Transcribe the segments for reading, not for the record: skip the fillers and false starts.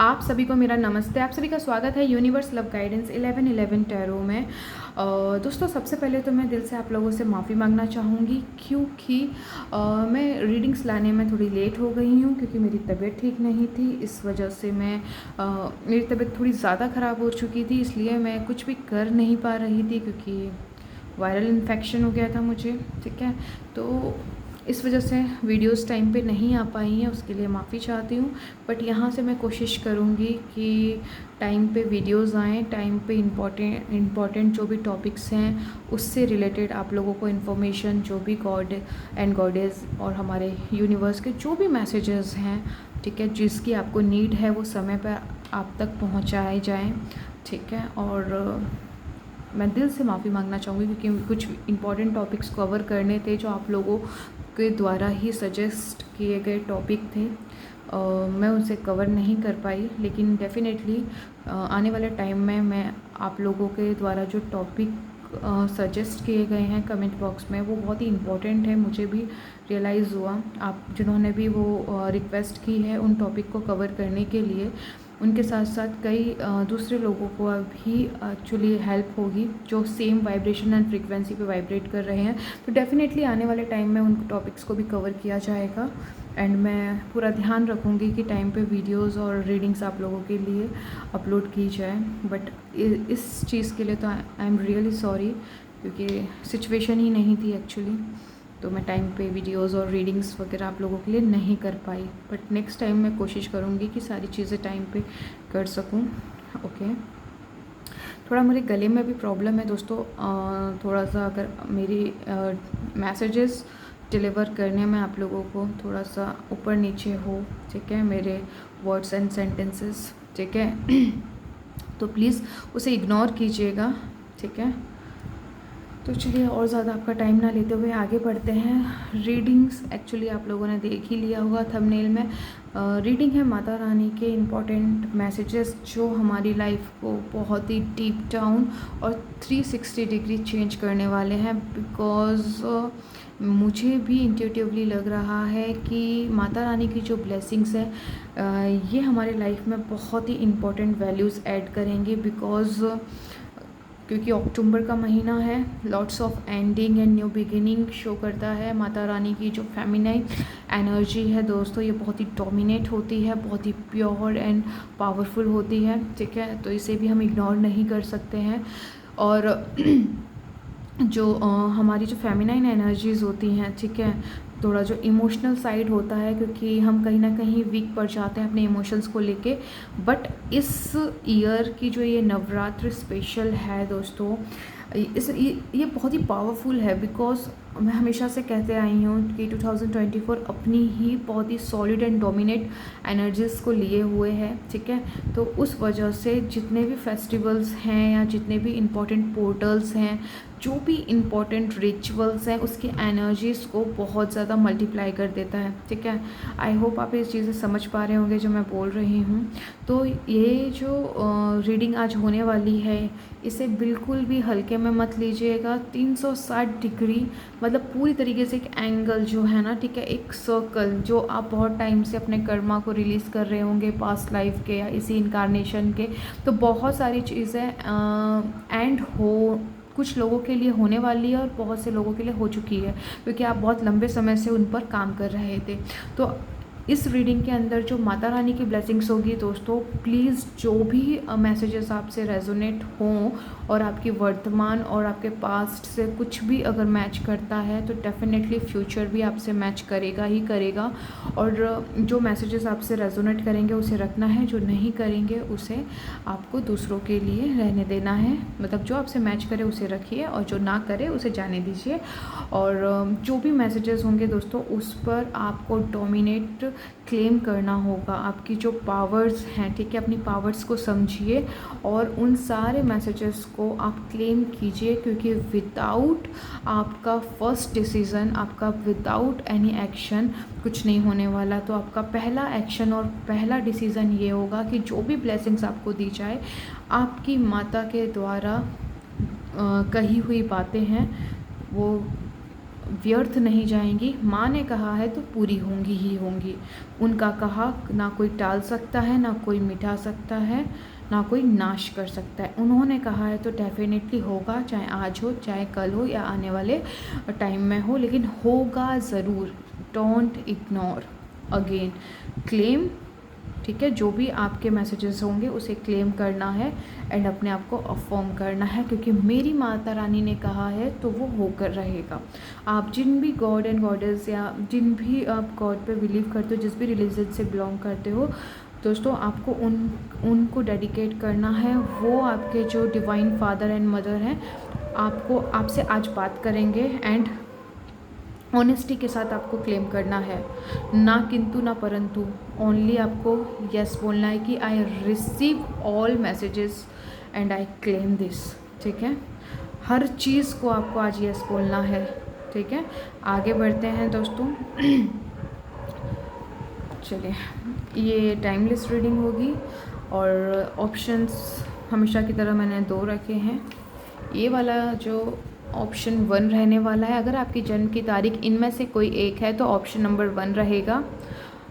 आप सभी को मेरा नमस्ते। आप सभी का स्वागत है यूनिवर्स लव गाइडेंस 1111 टैरो में। दोस्तों, सबसे पहले तो मैं दिल से आप लोगों से माफ़ी मांगना चाहूँगी क्योंकि मैं रीडिंग्स लाने में थोड़ी लेट हो गई हूँ क्योंकि मेरी तबीयत ठीक नहीं थी। इस वजह से मेरी तबीयत थोड़ी ज़्यादा ख़राब हो चुकी थी, इसलिए मैं कुछ भी कर नहीं पा रही थी क्योंकि वायरल इन्फेक्शन हो गया था मुझे। ठीक है, तो इस वजह से वीडियोस टाइम पे नहीं आ पाई हैं, उसके लिए माफ़ी चाहती हूँ। बट यहाँ से मैं कोशिश करूँगी कि टाइम पे वीडियोस आएँ, टाइम पे इम्पॉर्टेंट जो भी टॉपिक्स हैं उससे रिलेटेड आप लोगों को इन्फॉर्मेशन, जो भी गॉड एंड गॉडेस और हमारे यूनिवर्स के जो भी मैसेजेस हैं, ठीक है, जिसकी आपको नीड है वो समय पर आप तक पहुँचाए जाएँ। ठीक है, और मैं दिल से माफ़ी मांगना चाहूँगी क्योंकि कुछ इम्पॉर्टेंट टॉपिक्स कवर करने थे जो आप लोगों के द्वारा ही सजेस्ट किए गए टॉपिक थे। मैं उनसे कवर नहीं कर पाई, लेकिन डेफ़िनेटली आने वाले टाइम में मैं आप लोगों के द्वारा जो टॉपिक सजेस्ट किए गए हैं कमेंट बॉक्स में, वो बहुत ही इम्पोर्टेंट है। मुझे भी रियलाइज़ हुआ, आप जिन्होंने भी वो रिक्वेस्ट की है उन टॉपिक को कवर करने के लिए, उनके साथ साथ कई दूसरे लोगों को भी एक्चुअली हेल्प होगी जो सेम वाइब्रेशन एंड फ्रीक्वेंसी पे वाइब्रेट कर रहे हैं। तो डेफ़िनेटली आने वाले टाइम में उन टॉपिक्स को भी कवर किया जाएगा एंड मैं पूरा ध्यान रखूँगी कि टाइम पे वीडियोस और रीडिंग्स आप लोगों के लिए अपलोड की जाए। बट इस चीज़ के लिए तो आई एम रियली सॉरी क्योंकि सिचुएशन ही नहीं थी एक्चुअली, तो मैं टाइम पे वीडियोस और रीडिंग्स वगैरह आप लोगों के लिए नहीं कर पाई। बट नेक्स्ट टाइम मैं कोशिश करूँगी कि सारी चीज़ें टाइम पे कर सकूँ। ओके, थोड़ा मेरे गले में भी प्रॉब्लम है दोस्तों। थोड़ा सा अगर मेरी मैसेजेस डिलीवर करने में आप लोगों को थोड़ा सा ऊपर नीचे हो, ठीक है, मेरे वर्ड्स एंड सेंटेंसेस, ठीक है, तो प्लीज़ उसे इग्नोर कीजिएगा। ठीक है, तो चलिए और ज़्यादा आपका टाइम ना लेते हुए आगे बढ़ते हैं। रीडिंग्स एक्चुअली आप लोगों ने देख ही लिया होगा थंबनेल में। रीडिंग है माता रानी के इम्पॉर्टेंट मैसेजेस जो हमारी लाइफ को बहुत ही डीप डाउन और 360 डिग्री चेंज करने वाले हैं। बिकॉज़ मुझे भी इंट्यूटिवली लग रहा है कि माता रानी की जो ब्लेसिंग्स है ये हमारे लाइफ में बहुत ही इम्पॉर्टेंट वैल्यूज़ ऐड करेंगे। बिकॉज़ क्योंकि अक्टूबर का महीना है, lots of ending and new beginning show करता है। माता रानी की जो फेमिनाइन एनर्जी है दोस्तों, ये बहुत ही डोमिनेट होती है, बहुत ही प्योर एंड पावरफुल होती है। ठीक है, तो इसे भी हम इग्नोर नहीं कर सकते हैं। और जो हमारी जो फेमिनाइन एनर्जीज़ होती हैं, ठीक है, थोड़ा जो इमोशनल साइड होता है, क्योंकि हम कहीं ना कहीं वीक पड़ जाते हैं अपने इमोशंस को लेके। बट इस ईयर की जो ये नवरात्र स्पेशल है दोस्तों, ये बहुत ही पावरफुल है। बिकॉज मैं हमेशा से कहते आई हूँ कि 2024 अपनी ही बहुत ही सॉलिड एंड डोमिनेट एनर्जीज़ को लिए हुए है। ठीक है, तो उस वजह से जितने भी फेस्टिवल्स हैं या जितने भी इम्पोर्टेंट पोर्टल्स हैं, जो भी इम्पोर्टेंट रिचुअल्स हैं, उसकी एनर्जीज़ को बहुत ज़्यादा मल्टीप्लाई कर देता है। ठीक है, आई होप आप इस चीज़ें समझ पा रहे होंगे जो मैं बोल रही हूँ। तो ये जो रीडिंग आज होने वाली है, इसे बिल्कुल भी हल्के में मत लीजिएगा। 360 डिग्री मतलब पूरी तरीके से एक एंगल जो है ना, ठीक है, एक सर्कल जो आप बहुत टाइम से अपने कर्मा को रिलीज़ कर रहे होंगे, पास्ट लाइफ के या इसी इनकारनेशन के। तो बहुत सारी चीज़ें एंड हो कुछ लोगों के लिए होने वाली है और बहुत से लोगों के लिए हो चुकी है, क्योंकि आप बहुत लंबे समय से उन पर काम कर रहे थे। तो इस रीडिंग के अंदर जो माता रानी की ब्लेसिंग्स होगी दोस्तों, प्लीज़ जो भी मैसेजेस आपसे रेजोनेट हों और आपकी वर्तमान और आपके पास्ट से कुछ भी अगर मैच करता है, तो डेफिनेटली फ्यूचर भी आपसे मैच करेगा ही करेगा। और जो मैसेजेस आपसे रेजोनेट करेंगे उसे रखना है, जो नहीं करेंगे उसे आपको दूसरों के लिए रहने देना है। मतलब जो आपसे मैच करे उसे रखिए और जो ना करे उसे जाने दीजिए। और जो भी मैसेजेस होंगे दोस्तों, उस पर आपको डोमिनेट क्लेम करना होगा। आपकी जो पावर्स हैं, ठीक है, अपनी पावर्स को समझिए और उन सारे मैसेजेस को आप क्लेम कीजिए। क्योंकि विदाउट आपका फर्स्ट डिसीज़न, आपका विदाउट एनी एक्शन कुछ नहीं होने वाला। तो आपका पहला एक्शन और पहला डिसीज़न ये होगा कि जो भी ब्लेसिंग्स आपको दी जाए, आपकी माता के द्वारा कही हुई बातें हैं, वो व्यर्थ नहीं जाएंगी। माँ ने कहा है तो पूरी होंगी ही होंगी। उनका कहा ना कोई टाल सकता है, ना कोई मिटा सकता है, ना कोई नाश कर सकता है। उन्होंने कहा है तो डेफिनेटली होगा, चाहे आज हो, चाहे कल हो, या आने वाले टाइम में हो, लेकिन होगा ज़रूर। डोंट इग्नोर, अगेन क्लेम, ठीक है। जो भी आपके मैसेजेस होंगे उसे क्लेम करना है एंड अपने आप को अफर्म करना है, क्योंकि मेरी माता रानी ने कहा है तो वो होकर रहेगा। आप जिन भी गॉड एंड गॉडेस या जिन भी आप गॉड पे बिलीव करते हो, जिस भी रिलीजन से बिलोंग करते हो दोस्तों, आपको उनको डेडिकेट करना है। वो आपके जो डिवाइन फादर एंड मदर हैं, आपसे आज बात करेंगे एंड ऑनेस्टी के साथ आपको क्लेम करना है, ना किंतु ना परंतु। ओनली आपको यस बोलना है कि I receive all messages and I claim this, ठीक है। हर चीज़ को आपको आज यस बोलना है, ठीक है। आगे बढ़ते हैं दोस्तों। चलिए, ये टाइमलेस रीडिंग होगी और ऑप्शंस हमेशा की तरह मैंने 2 रखे हैं। ये वाला जो ऑप्शन 1 रहने वाला है, अगर आपकी जन्म की तारीख इनमें से कोई एक है तो ऑप्शन नंबर 1 रहेगा।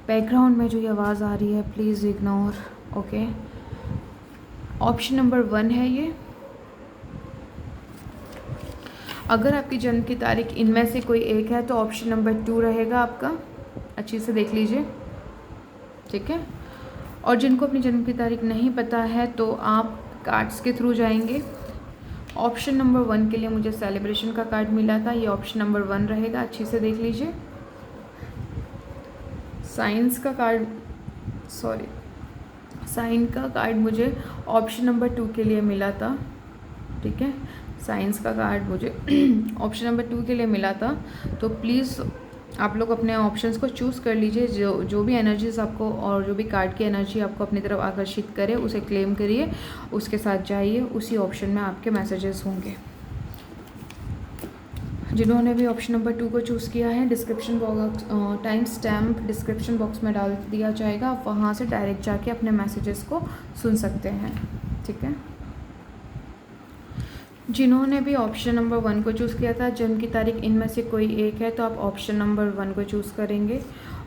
बैकग्राउंड में जो ये आवाज़ आ रही है please ignore, okay. Option number 1 है ये। अगर आपकी जन्म की तारीख इनमें से कोई एक है तो ऑप्शन नंबर 2 रहेगा आपका। अच्छे से देख लीजिए, ठीक है। और जिनको अपनी जन्म की तारीख नहीं पता है तो आप कार्ड्स के थ्रू जाएंगे। ऑप्शन नंबर 1 के लिए मुझे सेलिब्रेशन का कार्ड मिला था, ये ऑप्शन नंबर 1 रहेगा। अच्छे से देख लीजिए। साइन का कार्ड मुझे ऑप्शन नंबर 2 के लिए मिला था, ठीक है। साइंस का कार्ड मुझे ऑप्शन नंबर 2 के लिए मिला था। तो प्लीज़ आप लोग अपने ऑप्शंस को चूज़ कर लीजिए। जो भी एनर्जीज आपको और जो भी कार्ड की एनर्जी आपको अपनी तरफ आकर्षित करे उसे क्लेम करिए, उसके साथ जाइए, उसी ऑप्शन में आपके मैसेजेस होंगे। जिन्होंने भी ऑप्शन नंबर 2 को चूज़ किया है, description box time stamp description box में डाल दिया जाएगा। आप वहाँ से डायरेक्ट जाके अपने मैसेजेस को सुन सकते हैं, ठीक है। जिन्होंने भी ऑप्शन नंबर 1 को चूज़ किया था, जन्म की तारीख इनमें से कोई एक है तो आप ऑप्शन नंबर 1 को चूज़ करेंगे।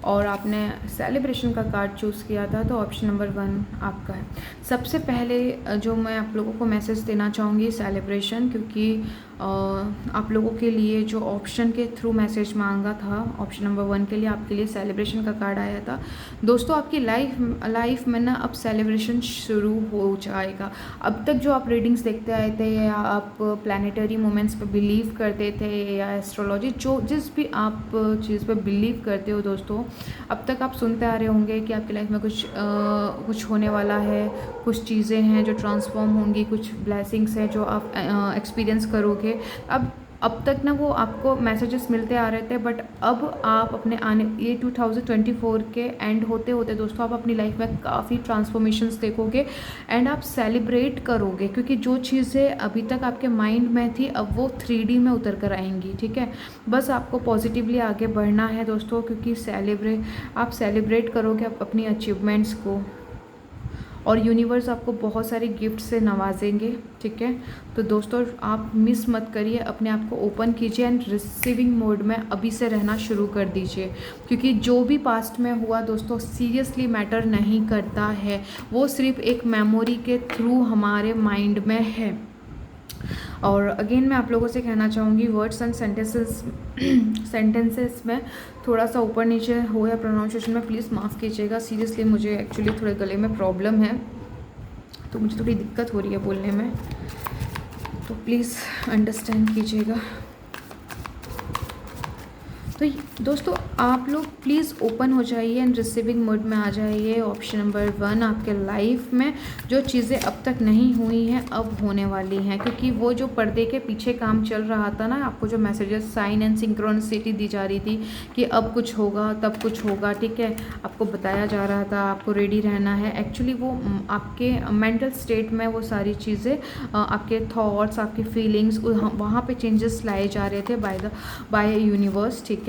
और आपने सेलिब्रेशन का कार्ड चूज़ किया था तो ऑप्शन नंबर 1 आपका है। सबसे पहले जो मैं आप लोगों को मैसेज देना चाहूँगी सेलिब्रेशन, क्योंकि आप लोगों के लिए जो ऑप्शन के थ्रू मैसेज मांगा था, ऑप्शन नंबर 1 के लिए आपके लिए सेलिब्रेशन का कार्ड आया था। दोस्तों, आपकी लाइफ में ना अब सेलिब्रेशन शुरू हो जाएगा। अब तक जो आप रीडिंग्स देखते आए थे, या आप प्लानिटरी मोमेंट्स पे बिलीव करते थे, या एस्ट्रोलॉजी, जो जिस भी आप चीज़ पे बिलीव करते हो दोस्तों, अब तक आप सुनते आ रहे होंगे कि आपकी लाइफ में कुछ होने वाला है, कुछ चीज़ें हैं जो ट्रांसफॉर्म होंगी, कुछ ब्लेसिंग्स हैं जो आप एक्सपीरियंस करोगे। अब तक ना वो आपको मैसेजेस मिलते आ रहे थे, बट अब आप अपने ये 2024 के एंड होते होते दोस्तों आप अपनी लाइफ में काफ़ी ट्रांसफॉर्मेशंस देखोगे एंड आप सेलिब्रेट करोगे, क्योंकि जो चीज़ें अभी तक आपके माइंड में थी अब वो 3D में उतर कर आएंगी, ठीक है। बस आपको पॉजिटिवली आगे बढ़ना है दोस्तों, क्योंकि आप सेलिब्रेट करोगे अपनी अचीवमेंट्स को, और यूनिवर्स आपको बहुत सारे गिफ्ट से नवाजेंगे, ठीक है। तो दोस्तों आप मिस मत करिए, अपने आप को ओपन कीजिए एंड रिसीविंग मोड में अभी से रहना शुरू कर दीजिए, क्योंकि जो भी पास्ट में हुआ दोस्तों सीरियसली मैटर नहीं करता है, वो सिर्फ एक मेमोरी के थ्रू हमारे माइंड में है। और अगेन मैं आप लोगों से कहना चाहूँगी, वर्ड्स एंड सेंटेंसेस में थोड़ा सा ऊपर नीचे हो या प्रोनाउंसिएशन में प्लीज़ माफ़ कीजिएगा। सीरियसली मुझे एक्चुअली थोड़े गले में प्रॉब्लम है, तो मुझे थोड़ी दिक्कत हो रही है बोलने में, तो प्लीज़ अंडरस्टैंड कीजिएगा। तो दोस्तों आप लोग प्लीज़ ओपन हो जाइए एंड रिसीविंग मोड में आ जाइए। ऑप्शन नंबर 1, आपके लाइफ में जो चीज़ें अब तक नहीं हुई हैं अब होने वाली हैं, क्योंकि वो जो पर्दे के पीछे काम चल रहा था ना, आपको जो मैसेजेस साइन एंड सिंक्रोनिसिटी दी जा रही थी कि अब कुछ होगा तब कुछ होगा, ठीक है, आपको बताया जा रहा था आपको रेडी रहना है। एक्चुअली वो आपके मेंटल स्टेट में वो सारी चीज़ें, आपके थॉट्स, आपकी फीलिंग्स, वहाँ पे चेंजेस लाए जा रहे थे बाय यूनिवर्स, ठीक है।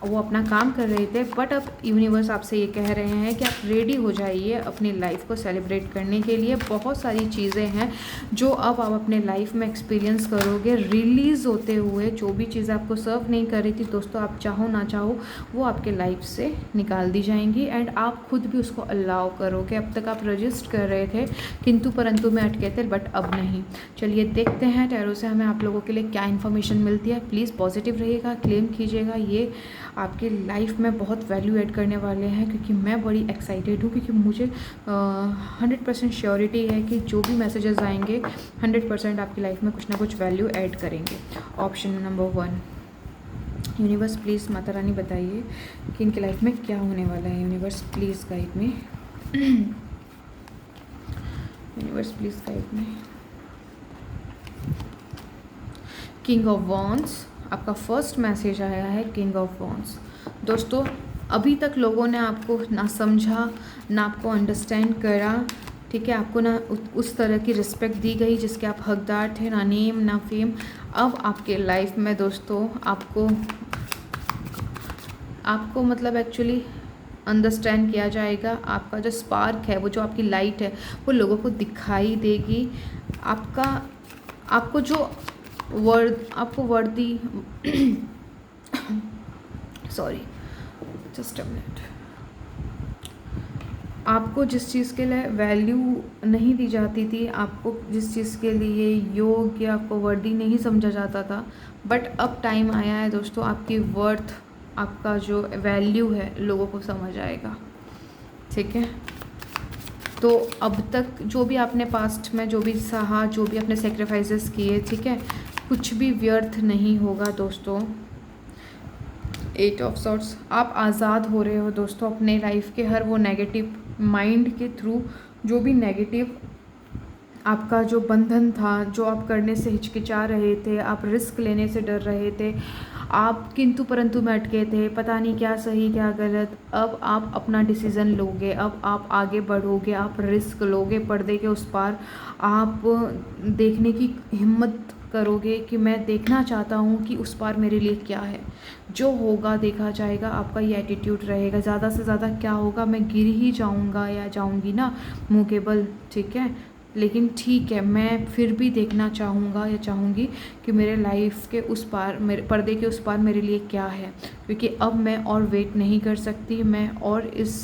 वो अपना काम कर रहे थे, बट अब यूनिवर्स आपसे ये कह रहे हैं कि आप रेडी हो जाइए अपनी लाइफ को सेलिब्रेट करने के लिए। बहुत सारी चीज़ें हैं जो अब आप अपने लाइफ में एक्सपीरियंस करोगे, रिलीज़ होते हुए। जो भी चीज़ आपको सर्व नहीं कर रही थी दोस्तों, आप चाहो ना चाहो वो आपके लाइफ से निकाल दी जाएंगी, एंड आप खुद भी उसको अलाउ करोगे। अब तक आप रजिस्ट कर रहे थे, किंतु परंतु में अटके थे, बट अब नहीं। चलिए देखते हैं टैरो से हमें आप लोगों के लिए क्या इन्फॉर्मेशन मिलती है। प्लीज़ पॉजिटिव रहिएगा, क्लेम कीजिएगा, ये आपकी लाइफ में बहुत वैल्यू ऐड करने वाले हैं, क्योंकि मैं बड़ी एक्साइटेड हूँ, क्योंकि मुझे 100% श्योरिटी है कि जो भी मैसेजेस आएंगे 100% आपकी लाइफ में कुछ ना कुछ वैल्यू ऐड करेंगे। Option number 1, universe please Mata Rani बताइए कि इनकी लाइफ में क्या होने वाला है। Universe please guide me. Universe please guide me. King of wands, आपका फर्स्ट मैसेज आया है किंग ऑफ वॉन्ड्स। दोस्तों अभी तक लोगों ने आपको ना समझा, ना आपको अंडरस्टैंड करा, ठीक है, आपको ना उस तरह की रिस्पेक्ट दी गई जिसके आप हकदार थे, ना नेम ना फेम। अब आपके लाइफ में दोस्तों आपको मतलब एक्चुअली अंडरस्टैंड किया जाएगा। आपका जो स्पार्क है, वो जो आपकी लाइट है, वो लोगों को दिखाई देगी। आपको जो आपको वर्दी सॉरी जस्ट अ मिनट, आपको जिस चीज़ के लिए वैल्यू नहीं दी जाती थी, आपको जिस चीज़ के लिए योग्य आपको वर्दी नहीं समझा जाता था, बट अब टाइम आया है दोस्तों, आपकी वर्थ, आपका जो वैल्यू है लोगों को समझ आएगा, ठीक है। तो अब तक जो भी आपने पास्ट में जो भी सहा, जो भी अपने सेक्रीफाइसेस किए, ठीक है, कुछ भी व्यर्थ नहीं होगा दोस्तों। 8 ऑफ सॉर्ट्स, आप आज़ाद हो रहे हो दोस्तों अपने लाइफ के हर वो नेगेटिव माइंड के थ्रू। जो भी नेगेटिव आपका जो बंधन था, जो आप करने से हिचकिचा रहे थे, आप रिस्क लेने से डर रहे थे, आप किंतु परंतु में अटके थे, पता नहीं क्या सही क्या गलत, अब आप अपना डिसीज़न लोगे, अब आप आगे बढ़ोगे, आप रिस्क लोगे, पर्दे के उस पार आप देखने की हिम्मत करोगे कि मैं देखना चाहता हूँ कि उस पार मेरे लिए क्या है। जो होगा देखा जाएगा, आपका ये एटीट्यूड रहेगा। ज़्यादा से ज़्यादा क्या होगा, मैं गिर ही जाऊँगा या जाऊँगी ना मुँह के बल, ठीक है, लेकिन ठीक है, मैं फिर भी देखना चाहूँगा या चाहूँगी कि मेरे लाइफ के उस पार, मेरे पर्दे के उस पार मेरे लिए क्या है, क्योंकि अब मैं और वेट नहीं कर सकती। मैं और इस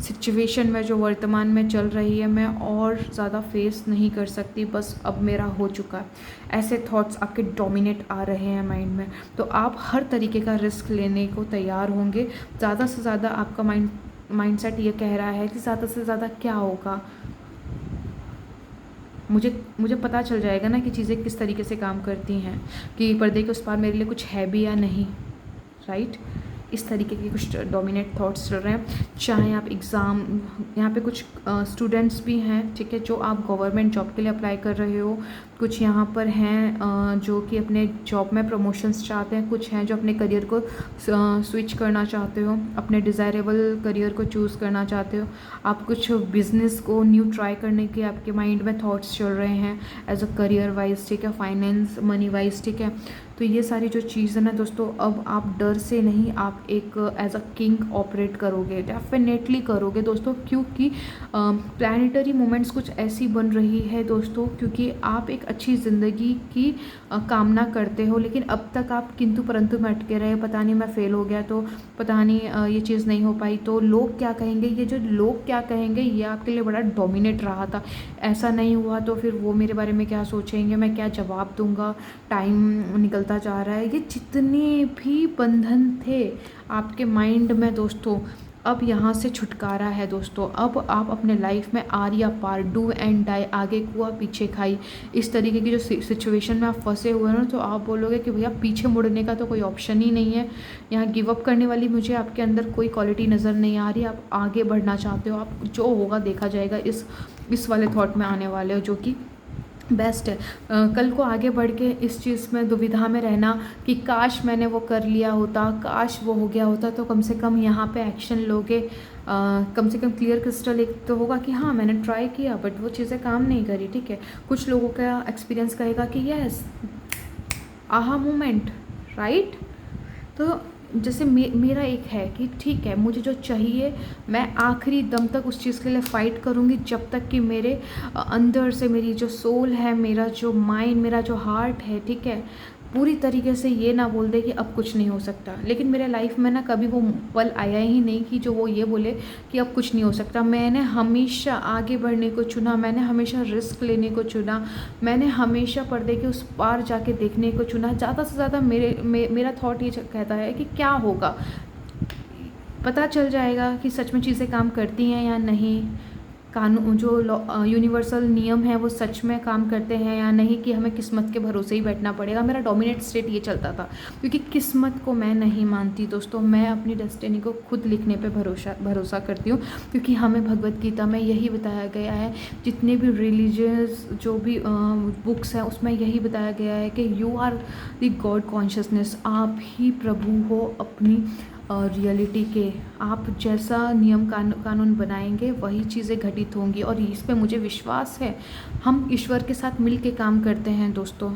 सिचुएशन में जो वर्तमान में चल रही है, मैं और ज़्यादा फेस नहीं कर सकती, बस अब मेरा हो चुका है। ऐसे थॉट्स आपके डोमिनेट आ रहे हैं माइंड में, तो आप हर तरीके का रिस्क लेने को तैयार होंगे। ज़्यादा से ज़्यादा आपका माइंडसेट ये कह रहा है कि ज़्यादा से ज़्यादा क्या होगा, मुझे पता चल जाएगा ना कि चीज़ें किस तरीके से काम करती हैं, कि पर्दे के उस पार मेरे लिए कुछ है भी या नहीं, राइट। इस तरीके के कुछ डोमिनेट थॉट्स चल रहे हैं। चाहे आप एग्ज़ाम, यहाँ पे कुछ स्टूडेंट्स भी हैं, ठीक है, जो आप गवर्नमेंट जॉब के लिए अप्लाई कर रहे हो। कुछ यहाँ पर हैं जो कि अपने जॉब में प्रमोशंस चाहते हैं। कुछ हैं जो अपने करियर को स्विच करना चाहते हो, अपने डिज़ायरेबल करियर को चूज़ करना चाहते हो। आप कुछ बिजनेस को न्यू ट्राई करने के आपके माइंड में थॉट्स चल रहे हैं एज अ करियर वाइज, ठीक है, फाइनेंस मनी वाइज, ठीक है। तो ये सारी जो चीज़ है ना दोस्तों, अब आप डर से नहीं, आप एक एज अ किंग ऑपरेट करोगे, डेफिनेटली करोगे दोस्तों, क्योंकि प्लानिटरी मोमेंट्स कुछ ऐसी बन रही है दोस्तों, क्योंकि आप एक अच्छी ज़िंदगी की कामना करते हो, लेकिन अब तक आप किंतु परंतु में अटके रहे। पता नहीं मैं फ़ेल हो गया तो, पता नहीं ये चीज़ नहीं हो पाई तो लोग क्या कहेंगे। ये जो लोग क्या कहेंगे ये आपके लिए बड़ा डोमिनेट रहा था। ऐसा नहीं हुआ तो फिर वो मेरे बारे में क्या सोचेंगे, मैं क्या जवाब दूंगा, टाइम निकलता जा रहा है। ये जितने भी बंधन थे आपके माइंड में दोस्तों, अब यहाँ से छुटकारा है दोस्तों। अब आप अपने लाइफ में आर या पार, डू एंड डाई, आगे कुआ पीछे खाई, इस तरीके की जो सिचुएशन में आप फंसे हुए हो ना, तो आप बोलोगे कि भैया पीछे मुड़ने का तो कोई ऑप्शन ही नहीं है। यहाँ गिव अप करने वाली मुझे आपके अंदर कोई क्वालिटी नज़र नहीं आ रही। आप आगे बढ़ना चाहते हो, आप जो होगा देखा जाएगा इस वाले थॉट में आने वाले हो, जो कि बेस्ट है। कल को आगे बढ़ के इस चीज़ में दुविधा में रहना कि काश मैंने वो कर लिया होता, काश वो हो गया होता, तो कम से कम यहाँ पे एक्शन लोगे। कम से कम क्लियर क्रिस्टल एक तो होगा कि हाँ मैंने ट्राई किया बट वो चीज़ें काम नहीं करी, ठीक है। कुछ लोगों का एक्सपीरियंस कहेगा कि यस आहा मोमेंट, राइट। तो जैसे मेरा एक है कि ठीक है, मुझे जो चाहिए मैं आखिरी दम तक उस चीज़ के लिए फ़ाइट करूँगी, जब तक कि मेरे अंदर से मेरी जो सोल है, मेरा जो माइंड, मेरा जो हार्ट है, ठीक है, पूरी तरीके से ये ना बोल दे कि अब कुछ नहीं हो सकता। लेकिन मेरे लाइफ में ना कभी वो पल आया ही नहीं कि जो वो ये बोले कि अब कुछ नहीं हो सकता। मैंने हमेशा आगे बढ़ने को चुना, मैंने हमेशा रिस्क लेने को चुना, मैंने हमेशा पर्दे के उस पार जाके देखने को चुना। ज़्यादा से ज़्यादा मेरा थॉट ये कहता है कि क्या होगा, पता चल जाएगा कि सच में चीज़ें काम करती हैं या नहीं, कानून जो यूनिवर्सल नियम है वो सच में काम करते हैं या नहीं, कि हमें किस्मत के भरोसे ही बैठना पड़ेगा। मेरा डोमिनेट स्टेट ये चलता था, क्योंकि किस्मत को मैं नहीं मानती दोस्तों, मैं अपनी डेस्टिनी को खुद लिखने पे भरोसा करती हूँ। क्योंकि हमें भगवत गीता में यही बताया गया है, जितने भी रिलीजियस जो भी बुक्स हैं उसमें यही बताया गया है कि you are the god consciousness, आप ही प्रभु हो अपनी रियलिटी के। आप जैसा नियम कानून बनाएंगे वही चीज़ें घटित होंगी, और इस पे मुझे विश्वास है। हम ईश्वर के साथ मिल के काम करते हैं दोस्तों,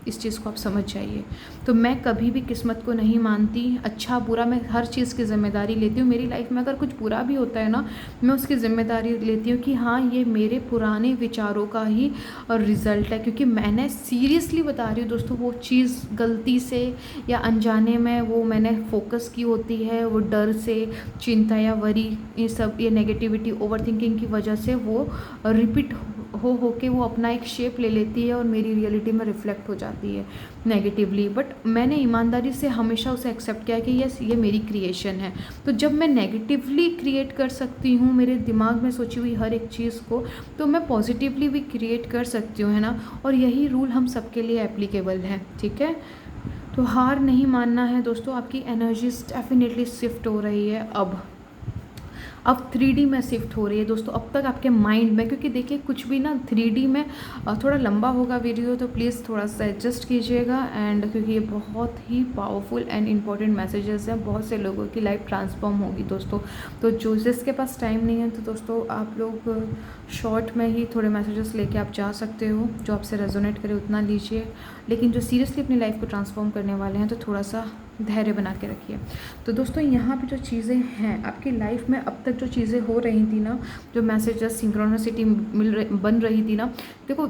इस चीज़ को आप समझ जाइए। तो मैं कभी भी किस्मत को नहीं मानती, अच्छा बुरा मैं हर चीज़ की ज़िम्मेदारी लेती हूँ। मेरी लाइफ में अगर कुछ बुरा भी होता है ना, मैं उसकी ज़िम्मेदारी लेती हूँ कि हाँ, ये मेरे पुराने विचारों का ही रिज़ल्ट है। क्योंकि मैंने सीरियसली बता रही हूँ दोस्तों, वो चीज़ गलती से या अनजाने में वो मैंने फोकस की होती है, वो डर से, चिंता या वरी, ये नेगेटिविटी, ओवर थिंकिंग की वजह से वो रिपीट हो के वो अपना एक शेप ले लेती है और मेरी रियलिटी में रिफ्लेक्ट हो जाती है नेगेटिवली। बट मैंने ईमानदारी से हमेशा उसे एक्सेप्ट किया कि यस, ये मेरी क्रिएशन है। तो जब मैं नेगेटिवली क्रिएट कर सकती हूँ मेरे दिमाग में सोची हुई हर एक चीज़ को, तो मैं पॉजिटिवली भी क्रिएट कर सकती हूँ, है ना। और यही रूल हम सबके लिए एप्लीकेबल है, ठीक है। तो हार नहीं मानना है दोस्तों, आपकी एनर्जीज डेफिनेटली शिफ्ट हो रही है अब 3D में शिफ्ट हो रही है दोस्तों। अब तक आपके माइंड में, क्योंकि देखिए कुछ भी ना 3D में थोड़ा लंबा होगा वीडियो, तो प्लीज़ थोड़ा सा एडजस्ट कीजिएगा। एंड क्योंकि ये बहुत ही पावरफुल एंड इम्पॉर्टेंट मैसेजेस हैं, बहुत से लोगों की लाइफ ट्रांसफॉर्म होगी दोस्तों। तो जो जिसके पास टाइम नहीं है, तो दोस्तों आप लोग शॉर्ट में ही थोड़े मैसेजेस लेके आप जा सकते हो, जो आपसे रेजोनेट करे उतना लीजिए। लेकिन जो सीरियसली अपनी लाइफ को ट्रांसफॉर्म करने वाले हैं, तो थोड़ा सा धैर्य बना के रखिए। तो दोस्तों यहाँ पे जो चीज़ें हैं आपकी लाइफ में, अब तक जो चीज़ें हो रही थी ना, जो मैसेजेस सिंक्रोनिसिटी बन रही थी ना, देखो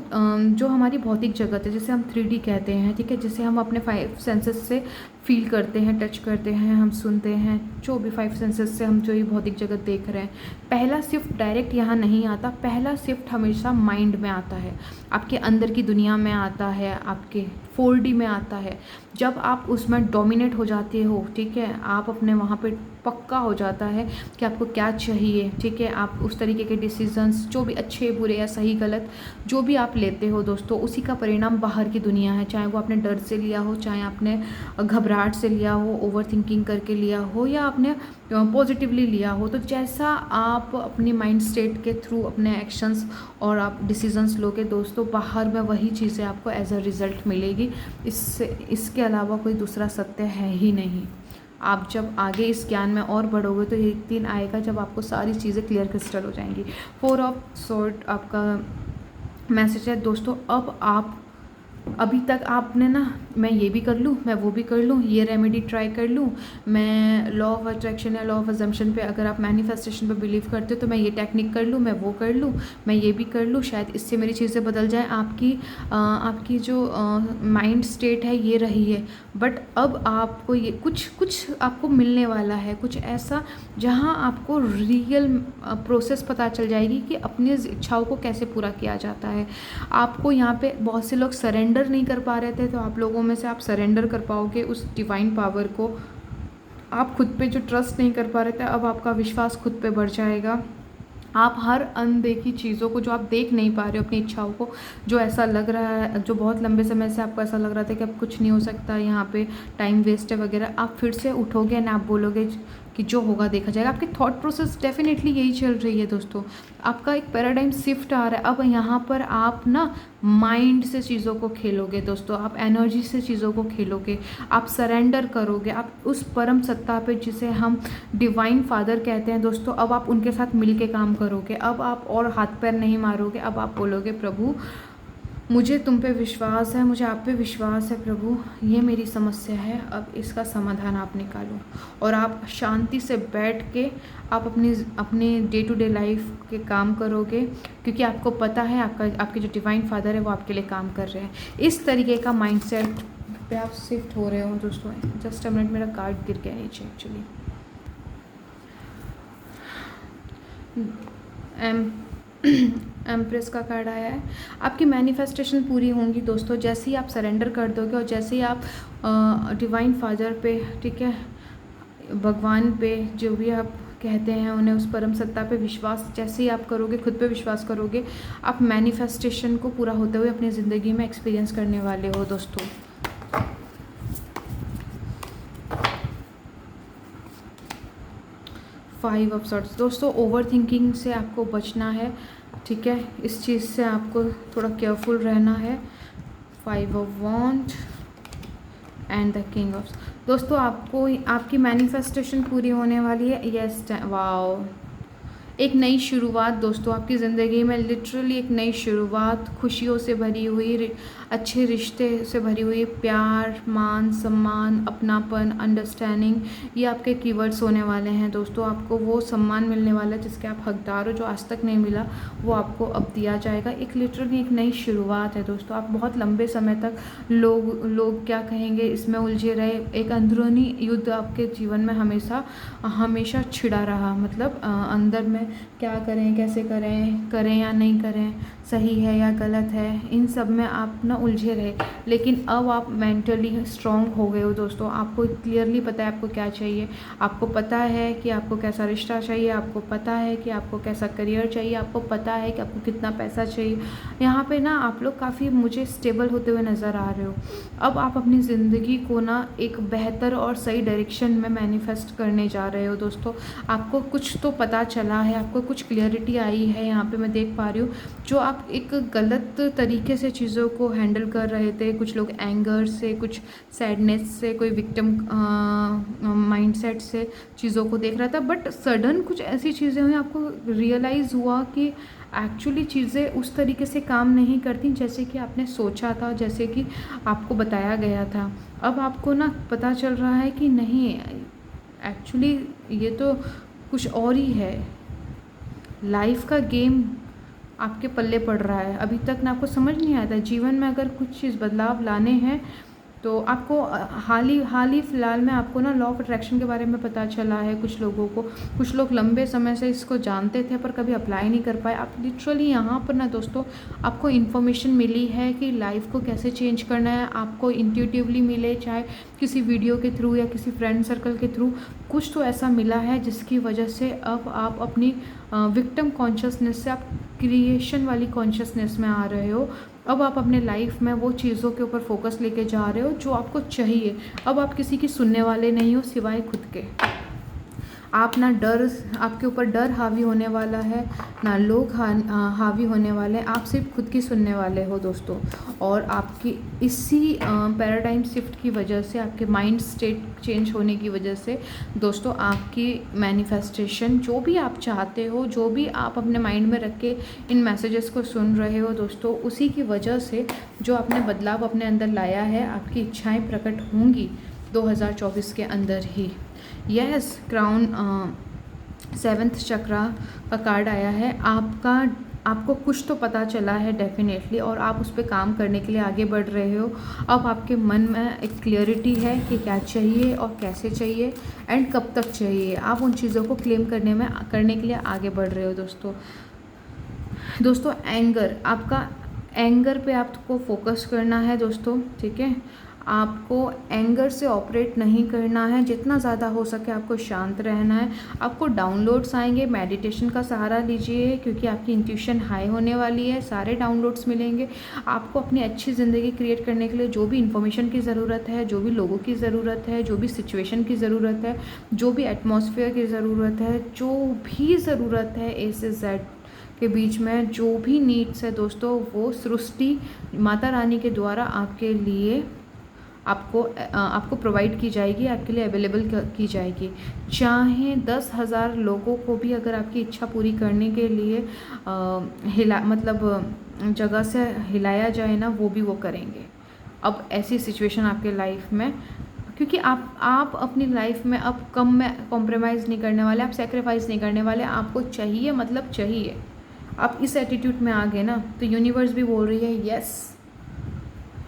जो हमारी भौतिक जगत है, जिसे हम 3D कहते हैं, ठीक है, जिसे हम अपने 5 सेंसेस से फील करते हैं, टच करते हैं, हम सुनते हैं, जो भी 5 सेंसेस से हम जो ये भौतिक जगत देख रहे हैं, पहला शिफ्ट डायरेक्ट यहाँ नहीं आता, पहला शिफ्ट हमेशा माइंड में आता है, आपके अंदर की दुनिया में आता है, आपके 4D में आता है। जब आप उसमें डोमिनेट हो जाते हो, ठीक है, आप अपने वहाँ पे पक्का हो जाता है कि आपको क्या चाहिए, ठीक है, आप उस तरीके के डिसीजंस, जो भी अच्छे बुरे या सही गलत जो भी आप लेते हो दोस्तों, उसी का परिणाम बाहर की दुनिया है। चाहे वो आपने डर से लिया हो, चाहे आपने घबराहट से लिया हो, ओवर थिंकिंग करके लिया हो, या आपने पॉजिटिवली लिया हो। तो जैसा आप अपनी माइंड स्टेट के थ्रू अपने एक्शंस और आप डिसीजंस लोगे दोस्तों, बाहर में वही चीज़ें आपको एज अ रिज़ल्ट मिलेगी। इसके अलावा कोई दूसरा सत्य है ही नहीं। आप जब आगे इस ज्ञान में और बढ़ोगे, तो एक दिन आएगा जब आपको सारी चीज़ें क्लियर क्रिस्टल हो जाएंगी। 4 ऑफ सॉर्ड आपका मैसेज है दोस्तों। अब आप अभी तक आपने ना, मैं ये भी कर लूँ, मैं वो भी कर लूँ, ये रेमेडी ट्राई कर लूँ, मैं लॉ ऑफ अट्रैक्शन या लॉ ऑफ अजम्पशन पे, अगर आप मैनिफेस्टेशन पे बिलीव करते हो, तो मैं ये टेक्निक कर लूँ, मैं वो कर लूँ, मैं ये भी कर लूँ, शायद इससे मेरी चीज़ें बदल जाएं। आपकी जो माइंड स्टेट है ये रही है। बट अब आपको ये कुछ आपको मिलने वाला है, कुछ ऐसा जहाँ आपको रियल प्रोसेस पता चल जाएगी कि अपनी इच्छाओं को कैसे पूरा किया जाता है। आपको यहाँ पे बहुत से लोग सरेंडर नहीं कर पा रहे थे, तो आप लोगों में से आप सरेंडर कर पाओगे उस डिवाइन पावर को। आप खुद पे जो ट्रस्ट नहीं कर पा रहे थे, अब आपका विश्वास खुद पे बढ़ जाएगा। आप हर अनदेखी चीज़ों को, जो आप देख नहीं पा रहे हो, अपनी इच्छाओं को, जो ऐसा लग रहा है, जो बहुत लंबे समय से आपको ऐसा लग रहा था कि अब कुछ नहीं हो सकता, यहाँ पे टाइम वेस्ट है वगैरह, आप फिर से उठोगे ना, आप बोलोगे कि जो होगा देखा जाएगा। आपकी थॉट प्रोसेस डेफिनेटली यही चल रही है दोस्तों। आपका एक पैराडाइम शिफ्ट आ रहा है। अब यहाँ पर आप ना माइंड से चीज़ों को खेलोगे दोस्तों, आप एनर्जी से चीज़ों को खेलोगे, आप सरेंडर करोगे, आप उस परम सत्ता पे, जिसे हम डिवाइन फादर कहते हैं दोस्तों, अब आप उनके साथ मिल के काम करोगे। अब आप और हाथ पैर नहीं मारोगे, अब आप बोलोगे प्रभु मुझे तुम पे विश्वास है, मुझे आप पे विश्वास है प्रभु, ये मेरी समस्या है, अब इसका समाधान आप निकालो। और आप शांति से बैठ के आप अपने डे टू डे लाइफ के काम करोगे, क्योंकि आपको पता है आपके जो डिवाइन फादर है वो आपके लिए काम कर रहे हैं। इस तरीके का माइंडसेट पे आप शिफ्ट हो रहे हो दोस्तों। जस्ट अ मिनट, मेरा कार्ड गिर गया नीचे एक्चुअली। एम्प्रेस का कार्ड आया है। आपकी मैनिफेस्टेशन पूरी होंगी दोस्तों, जैसे ही आप सरेंडर कर दोगे और जैसे ही आप डिवाइन फादर पे, ठीक है, भगवान पे, जो भी आप कहते हैं उन्हें, उस परम सत्ता पे विश्वास जैसे ही आप करोगे, खुद पे विश्वास करोगे, आप मैनिफेस्टेशन को पूरा होते हुए अपनी ज़िंदगी में एक्सपीरियंस करने वाले हो दोस्तों। फाइव ऑफ सॉर्ड्स दोस्तों, ओवर थिंकिंग से आपको बचना है, ठीक है, इस चीज़ से आपको थोड़ा केयरफुल रहना है। Five of wand and the king of दोस्तों, आपको आपकी मैनिफेस्टेशन पूरी होने वाली है। यस, वाओ, एक नई शुरुआत दोस्तों आपकी ज़िंदगी में, लिटरली एक नई शुरुआत, खुशियों से भरी हुई, अच्छे रिश्ते से भरी हुई, प्यार, मान सम्मान, अपनापन, अंडरस्टैंडिंग, ये आपके कीवर्ड्स होने वाले हैं दोस्तों। आपको वो सम्मान मिलने वाला है जिसके आप हकदार हो, जो आज तक नहीं मिला वो आपको अब दिया जाएगा। एक लिटरली एक नई शुरुआत है दोस्तों। आप बहुत लंबे समय तक लोग क्या कहेंगे इसमें उलझे रहे, एक अंदरूनी युद्ध आपके जीवन में हमेशा छिड़ा रहा, मतलब अंदर में क्या करें, कैसे करें या नहीं करें, सही है या गलत है, इन सब में आप ना उलझे रहे। लेकिन अब आप मेंटली स्ट्रांग हो गए हो दोस्तों। आपको क्लियरली पता है आपको क्या चाहिए, आपको पता है कि आपको कैसा रिश्ता चाहिए, आपको पता है कि आपको कैसा करियर चाहिए, आपको पता है कि आपको कितना पैसा चाहिए। यहाँ पे ना आप लोग काफ़ी मुझे स्टेबल होते हुए नज़र आ रहे हो। अब आप अपनी ज़िंदगी को ना एक बेहतर और सही डायरेक्शन में मैनिफेस्ट करने जा रहे हो दोस्तों। आपको कुछ तो पता चला है, आपको कुछ क्लियरिटी आई है, यहाँ पे मैं देख पा रही हूँ। जो आप एक गलत तरीके से चीज़ों को हैंडल कर रहे थे, कुछ लोग एंगर से, कुछ सैडनेस से, कोई विक्टिम माइंडसेट से चीज़ों को देख रहा था, बट सडन कुछ ऐसी चीज़ें हुई, आपको रियलाइज़ हुआ कि एक्चुअली चीज़ें उस तरीके से काम नहीं करती जैसे कि आपने सोचा था, जैसे कि आपको बताया गया था। अब आपको ना पता चल रहा है कि नहीं, एक्चुअली ये तो कुछ और ही है। लाइफ का गेम आपके पल्ले पड़ रहा है। अभी तक ना आपको समझ नहीं आया था जीवन में अगर कुछ चीज़ बदलाव लाने हैं तो आपको हाल ही फ़िलहाल में आपको ना लॉ ऑफ अट्रैक्शन के बारे में पता चला है। कुछ लोगों को, कुछ लोग लंबे समय से इसको जानते थे पर कभी अप्लाई नहीं कर पाए। आप लिटरली यहाँ पर ना दोस्तों आपको इन्फॉर्मेशन मिली है कि लाइफ को कैसे चेंज करना है। आपको इंट्यूटिवली मिले, चाहे किसी वीडियो के थ्रू या किसी फ्रेंड सर्कल के थ्रू, कुछ तो ऐसा मिला है जिसकी वजह से अब आप अपनी विक्टिम कॉन्शियसनेस से आप क्रिएशन वाली कॉन्शियसनेस में आ रहे हो। अब आप अपने लाइफ में वो चीज़ों के ऊपर फोकस लेके जा रहे हो जो आपको चाहिए। अब आप किसी की सुनने वाले नहीं हो सिवाय खुद के। आप ना डर, आपके ऊपर डर हावी होने वाला है, ना लोग हावी होने वाले हैं, आप सिर्फ खुद की सुनने वाले हो दोस्तों। और आपकी इसी पैराडाइम शिफ्ट की वजह से, आपके माइंड स्टेट चेंज होने की वजह से दोस्तों, आपकी मैनिफेस्टेशन जो भी आप चाहते हो, जो भी आप अपने माइंड में रख के इन मैसेजेस को सुन रहे हो दोस्तों, उसी की वजह से जो आपने बदलाव अपने अंदर लाया है, आपकी इच्छाएँ प्रकट होंगी 2024 के अंदर ही। यस, क्राउन 7th चक्रा का कार्ड आया है। आपको कुछ तो पता चला है डेफिनेटली, और आप उस पर काम करने के लिए आगे बढ़ रहे हो। अब आपके मन में एक क्लियरिटी है कि क्या चाहिए और कैसे चाहिए एंड कब तक चाहिए। आप उन चीज़ों को क्लेम करने के लिए आगे बढ़ रहे हो दोस्तों। एंगर, आपका एंगर पे आपको फोकस करना है दोस्तों, ठीक है। आपको एंगर से ऑपरेट नहीं करना है, जितना ज़्यादा हो सके आपको शांत रहना है। आपको डाउनलोड्स आएंगे, मेडिटेशन का सहारा लीजिए क्योंकि आपकी इंट्यूशन हाई होने वाली है, सारे डाउनलोड्स मिलेंगे। आपको अपनी अच्छी ज़िंदगी क्रिएट करने के लिए जो भी इन्फॉर्मेशन की ज़रूरत है, जो भी लोगों की ज़रूरत है, जो भी सिचुएशन की ज़रूरत है, जो भी एटमॉस्फेयर की ज़रूरत है, जो भी ज़रूरत है ए से जेड के बीच में, जो भी नीड्स है दोस्तों, वो सृष्टि माता रानी के द्वारा आपके लिए आपको प्रोवाइड की जाएगी, आपके लिए अवेलेबल की जाएगी। चाहे 10,000 लोगों को भी अगर आपकी इच्छा पूरी करने के लिए जगह से हिलाया जाए ना, वो भी वो करेंगे। अब ऐसी सिचुएशन आपके लाइफ में, क्योंकि आप अपनी लाइफ में अब कम में कॉम्प्रोमाइज़ नहीं करने वाले, आप सेक्रीफाइस नहीं करने वाले। आपको चाहिए मतलब चाहिए। आप इस एटीट्यूड में आ गए ना, तो यूनिवर्स भी बोल रही है यस,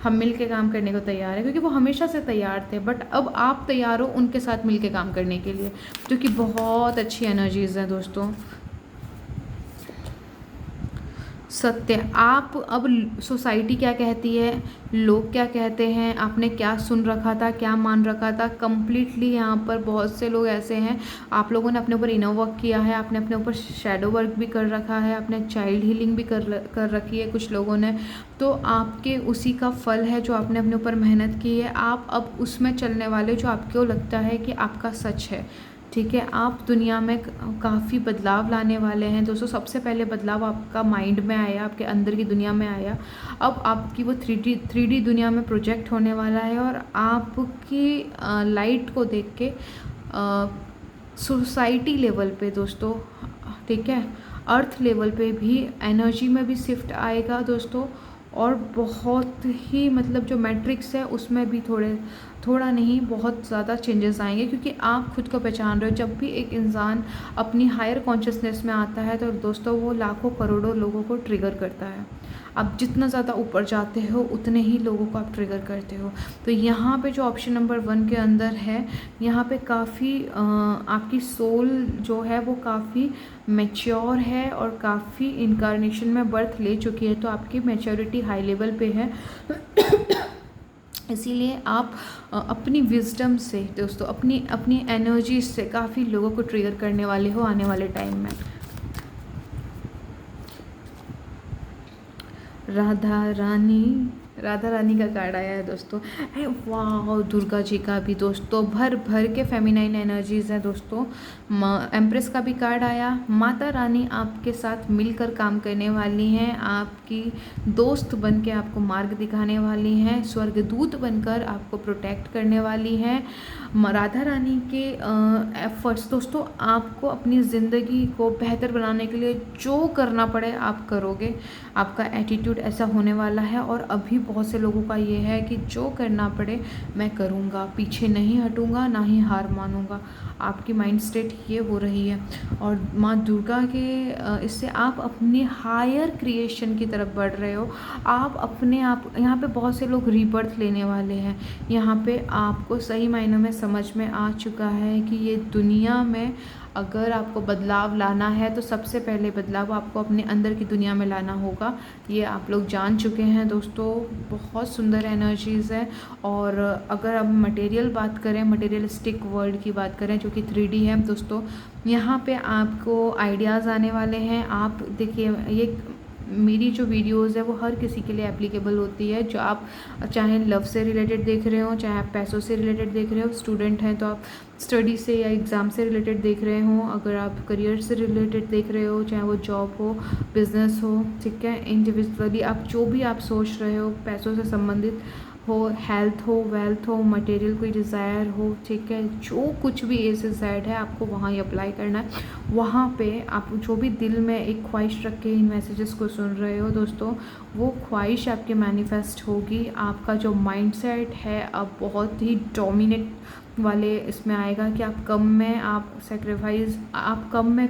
हम मिल के काम करने को तैयार है, क्योंकि वो हमेशा से तैयार थे। बट अब आप तैयार हो उनके साथ मिल के काम करने के लिए, जो कि बहुत अच्छी एनर्जीज़ हैं दोस्तों। सत्य, आप अब सोसाइटी क्या कहती है, लोग क्या कहते हैं, आपने क्या सुन रखा था, क्या मान रखा था, कम्प्लीटली यहाँ पर बहुत से लोग ऐसे हैं। आप लोगों ने अपने ऊपर इनर वर्क किया है, आपने अपने ऊपर शैडो वर्क भी कर रखा है, आपने चाइल्ड हीलिंग भी कर रखी है कुछ लोगों ने। तो आपके उसी का फल है जो आपने अपने ऊपर मेहनत की है। आप अब उसमें चलने वाले जो आपको लगता है कि आपका सच है, ठीक है। आप दुनिया में काफ़ी बदलाव लाने वाले हैं दोस्तों। सबसे पहले बदलाव आपका माइंड में आया, आपके अंदर की दुनिया में आया। अब आपकी वो 3D दुनिया में प्रोजेक्ट होने वाला है, और आपकी लाइट को देख के सोसाइटी लेवल पे दोस्तों, ठीक है, अर्थ लेवल पे भी एनर्जी में भी शिफ्ट आएगा दोस्तों। और बहुत ही जो मैट्रिक्स है उसमें भी थोड़ा नहीं बहुत ज़्यादा चेंजेस आएंगे, क्योंकि आप खुद को पहचान रहे हो। जब भी एक इंसान अपनी हायर कॉन्शियसनेस में आता है तो दोस्तों वो लाखों करोड़ों लोगों को ट्रिगर करता है। आप जितना ज़्यादा ऊपर जाते हो उतने ही लोगों को आप ट्रिगर करते हो। तो यहाँ पे जो ऑप्शन नंबर 1 के अंदर है, यहाँ पे काफ़ी आपकी सोल जो है वो काफ़ी मैच्योर है और काफ़ी इनकारनेशन में बर्थ ले चुकी है, तो आपकी मैच्योरिटी हाई लेवल पे है। इसीलिए आप अपनी विजडम से दोस्तों, अपनी एनर्जी से काफ़ी लोगों को ट्रिगर करने वाले हो आने वाले टाइम में। राधा रानी का कार्ड आया है दोस्तों। वाह, दुर्गा जी का भी दोस्तों भर भर के फेमिनाइन एनर्जीज़ हैं दोस्तों। एम्प्रेस का भी कार्ड आया। माता रानी आपके साथ मिलकर काम करने वाली हैं, आपकी दोस्त बन के आपको मार्ग दिखाने वाली हैं, स्वर्गदूत बनकर आपको प्रोटेक्ट करने वाली हैं। राधा रानी के एफर्ट्स दोस्तों, आपको अपनी ज़िंदगी को बेहतर बनाने के लिए जो करना पड़े आप करोगे। आपका एटीट्यूड ऐसा होने वाला है, और अभी बहुत से लोगों का ये है कि जो करना पड़े मैं करूँगा, पीछे नहीं हटूँगा, ना ही हार मानूँगा। आपकी माइंड स्टेट ये हो रही है। और माँ दुर्गा के इससे आप अपनी हायर क्रिएशन की तरफ बढ़ रहे हो। आप अपने आप, यहाँ पे बहुत से लोग रीबर्थ लेने वाले हैं। यहाँ पे आपको सही मायनों में समझ में आ चुका है कि ये दुनिया में अगर आपको बदलाव लाना है तो सबसे पहले बदलाव आपको अपने अंदर की दुनिया में लाना होगा। ये आप लोग जान चुके हैं दोस्तों। बहुत सुंदर एनर्जीज़ है। और अगर अब मटेरियल बात करें, मटेरियलिस्टिक वर्ल्ड की बात करें जो कि 3D है दोस्तों, यहाँ पे आपको आइडियाज़ आने वाले हैं। आप देखिए, ये मेरी जो वीडियोस है वो हर किसी के लिए एप्लीकेबल होती है। जो आप चाहे लव से रिलेटेड देख रहे हो, चाहे आप पैसों से रिलेटेड देख रहे हो, स्टूडेंट हैं तो आप स्टडी से या एग्ज़ाम से रिलेटेड देख रहे हो, अगर आप करियर से रिलेटेड देख रहे हो, चाहे वो जॉब हो, बिज़नेस हो, ठीक है, इंडिविजुअली आप जो भी आप सोच रहे हो पैसों से संबंधित हो, हेल्थ हो, वेल्थ हो, मटेरियल कोई डिज़ायर हो, ठीक है, जो कुछ भी ए से जेड है आपको वहाँ ही अप्लाई करना है। वहाँ पे आप जो भी दिल में एक ख्वाहिश रख के इन मैसेजेस को सुन रहे हो दोस्तों, वो ख्वाहिश आपके मैनिफेस्ट होगी। आपका जो माइंडसेट है अब बहुत ही डोमिनेट वाले इसमें आएगा कि आप कम में आप सेक्रीफाइस, आप कम में